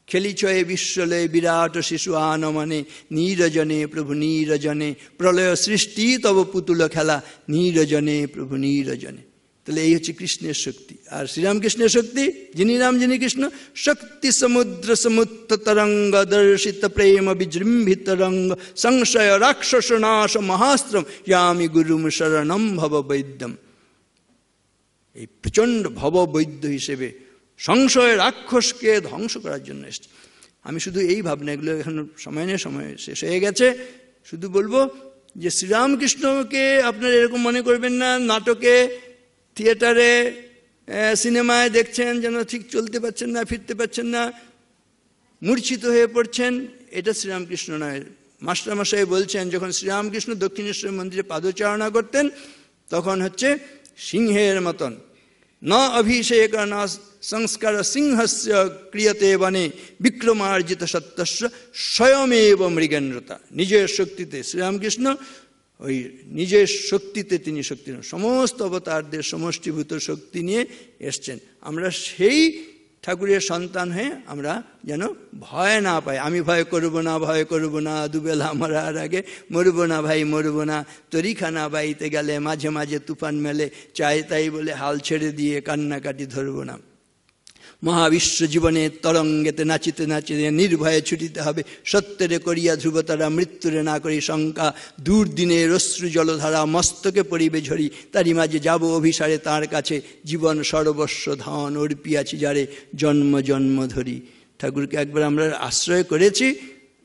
খেলিছয়ে বিশ্বলয়ে বিরাট শিশু আনমনে নীরজনে প্রভু নীরজনে প্রলয় সৃষ্টি তব পুতুল খেলা নীরজনে প্রভু নীরজনে। তাহলে এই হচ্ছে কৃষ্ণের শক্তি। আর শ্রীরামকৃষ্ণের শক্তি, যিনি রাম যিনি কৃষ্ণ, শক্তি সমুদ্র সমুত্ত তরঙ্গ দর্শিত প্রেম বিজৃম্ভিত রঙ্গ সংশয় রাক্ষস নাশ মহাস্ত্রম ইয়ামি গুরুম শরণম ভব বৈদ্যম। এই প্রচণ্ড ভব বৈদ্য হিসেবে সংশয় রাক্ষসকে ধ্বংস করার জন্য এসছে। আমি শুধু এই ভাবনাগুলো এখন সময় নেই, সময় শেষ হয়ে গেছে। শুধু বলবো যে শ্রীরামকৃষ্ণকে আপনারা এরকম মনে করবেন না নাটকে, থিয়েটারে, সিনেমায় দেখছেন যেন ঠিক চলতে পারছেন না, ফিরতে পারছেন না, মূর্ছিত হয়ে পড়ছেন। এটা শ্রীরামকৃষ্ণ নয়। মাস্টারমশাই বলছেন যখন শ্রীরামকৃষ্ণ দক্ষিণেশ্বর মন্দিরে পাদচারণা করতেন তখন হচ্ছে সিংহের মতন, ন অভিষেক না সংস্কার সিংহস্য ক্রিয়তে বনে বিক্রমার্জিত সত্যস্য স্বয়মেব মৃগেন্দ্রতা। নিজের শক্তিতে শ্রীরামকৃষ্ণ, ওই নিজের শক্তিতে তিনি শক্তি, সমস্ত অবতারদের সমষ্টিভূত শক্তি নিয়ে এসছেন। আমরা সেই ঠাকুরের সন্তান হয়ে আমরা যেন ভয় না পাই। আমি ভয় করব না, ভয় করব না, দুবেলা মরার আগে মরব না ভাই মরব না, তরিখানা বাইতে গেলে মাঝে মাঝে তুফান মেলে, চাই তাই বলে হাল ছেড়ে দিয়ে কান্নাকাটি ধরব না। মহাবিশ্ব জীবনে তরঙ্গেতে নাচিতে নাচিতে নির্ভয়ে ছুটিতে হবে, সত্যেরে করিয়া ধ্রুবতারা মৃত্যুরে না করি শঙ্কা, দুর্দিনের অশ্রু জলধারা মস্তকে পড়িবে ঝরি, তারই মাঝে যাব অভিসারে তাঁর কাছে, জীবন সর্বস্ব ধন অর্পিয়াছি যারে জন্ম জন্ম ধরি। ঠাকুরকে একবার আমরা আশ্রয় করেছি।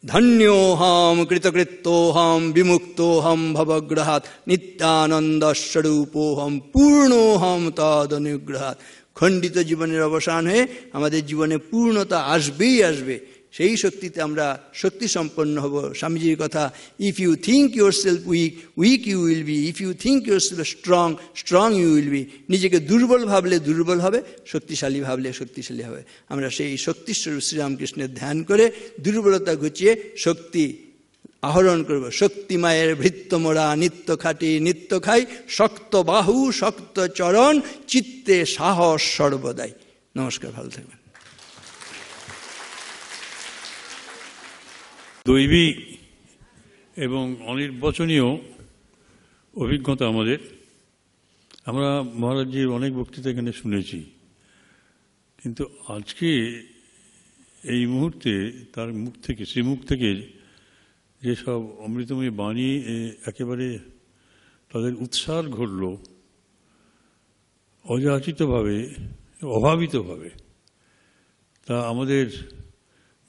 ধন্যোহম কৃতকৃত্যোহম বিমুক্তোহম ভবগ্রহাৎ নিত্যানন্দ স্বরূপোহম পূর্ণোহম তদনুগ্রহাৎ। খণ্ডিত জীবনের অবসান হয়ে আমাদের জীবনে পূর্ণতা আসবেই আসবে। সেই শক্তিতে আমরা শক্তি সম্পন্ন হব। স্বামীজির কথা, if you think your self weak, weak you will be, if you think your self strong, strong you will be. নিজেকে দুর্বল ভাবলে দুর্বল হবে, শক্তিশালী ভাবলে শক্তিশালী হবে। আমরা সেই শক্তিস্বরূপ শ্রীরামকৃষ্ণের ধ্যান করে দুর্বলতা ঘুচিয়ে শক্তি আহরণ করব। শক্তি মায়ের ভৃত্য মোরা নিত্য খাটি নিত্য খাই, শক্ত বাহু শক্ত চরণ চিত্তে সাহস সর্বদাই। নমস্কার, ভালো থাকবেন। দৈবিক এবং অনির্বচনীয় অভিজ্ঞতা আমাদের। আমরা মহারাজজির অনেক বক্তৃতা এখানে শুনেছি, কিন্তু আজকে এই মুহূর্তে তার মুখ থেকে, শ্রীমুখ থেকে যেসব অমৃতময়ী বাণী একেবারে তাদের উৎসার ঘটল অযাচিতভাবে, অভাবিতভাবে, তা আমাদের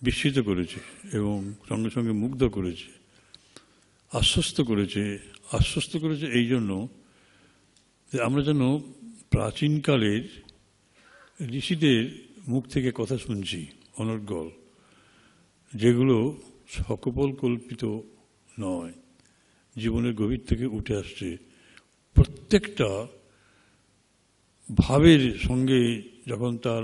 বিস্মিত করেছে এবং সঙ্গে সঙ্গে মুগ্ধ করেছে, আশ্বস্ত করেছে এই জন্য যে আমরা যেন প্রাচীনকালের ঋষিদের মুখ থেকে কথা শুনছি অনর্গল, যেগুলো সকপল কল্পিত নয়, জীবনের গভীর থেকে উঠে আসছে। প্রত্যেকটা ভাবের সঙ্গে যখন তার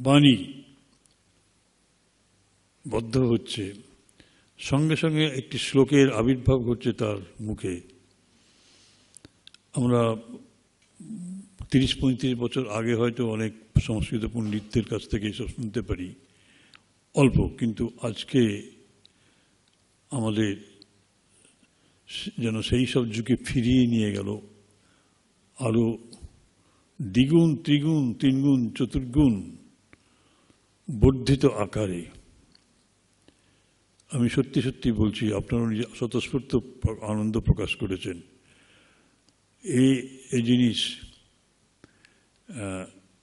বাণী বদ্ধ হচ্ছে, সঙ্গে সঙ্গে একটি শ্লোকের আবির্ভাব ঘটছে তার মুখে। আমরা 30-35 বছর আগে হয়তো অনেক সংস্কৃত পণ্ডিতদের কাছ থেকে এসব শুনতে পারি অল্প, কিন্তু আজকে আমাদের যেন সেই সব যুগে ফিরিয়ে নিয়ে গেল, আরও দ্বিগুণ ত্রিগুণ তিনগুণ চতুর্গুণ বর্ধিত আকারে। আমি সত্যি সত্যি বলছি, আপনারা স্বতঃস্ফূর্ত আনন্দ প্রকাশ করেছেন। এই জিনিস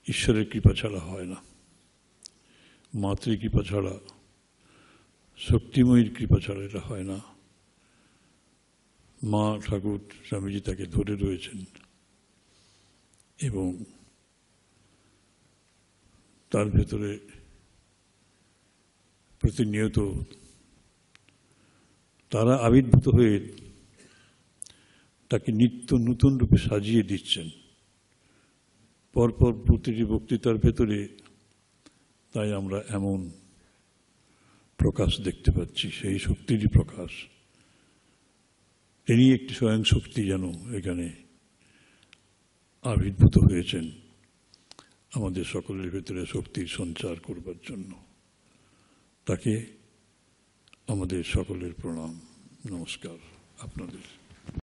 ঈশ্বরের কৃপা ছাড়া হয় না, মাতৃকৃপা ছাড়া, শক্তিময়ীর কৃপা ছাড়া এটা হয় না। মা ঠাকুর স্বামীজি তাকে ধরে রয়েছেন এবং তার ভেতরে প্রতিনিয়ত তারা আবির্ভূত হয়ে তাকে নিত্য নতুন রূপে সাজিয়ে দিচ্ছেন পরপর প্রতিটি বক্তৃতার ভেতরে। তাই আমরা এমন প্রকাশ দেখতে পাচ্ছি, সেই শক্তিরই প্রকাশ। তিনি একটি স্বয়ং শক্তি যেন এখানে আবির্ভূত হয়েছেন আমাদের সকলের ভেতরে শক্তির সঞ্চার করবার জন্য। তাকে আমাদের সকলের প্রণাম, নমস্কার আপনাদের।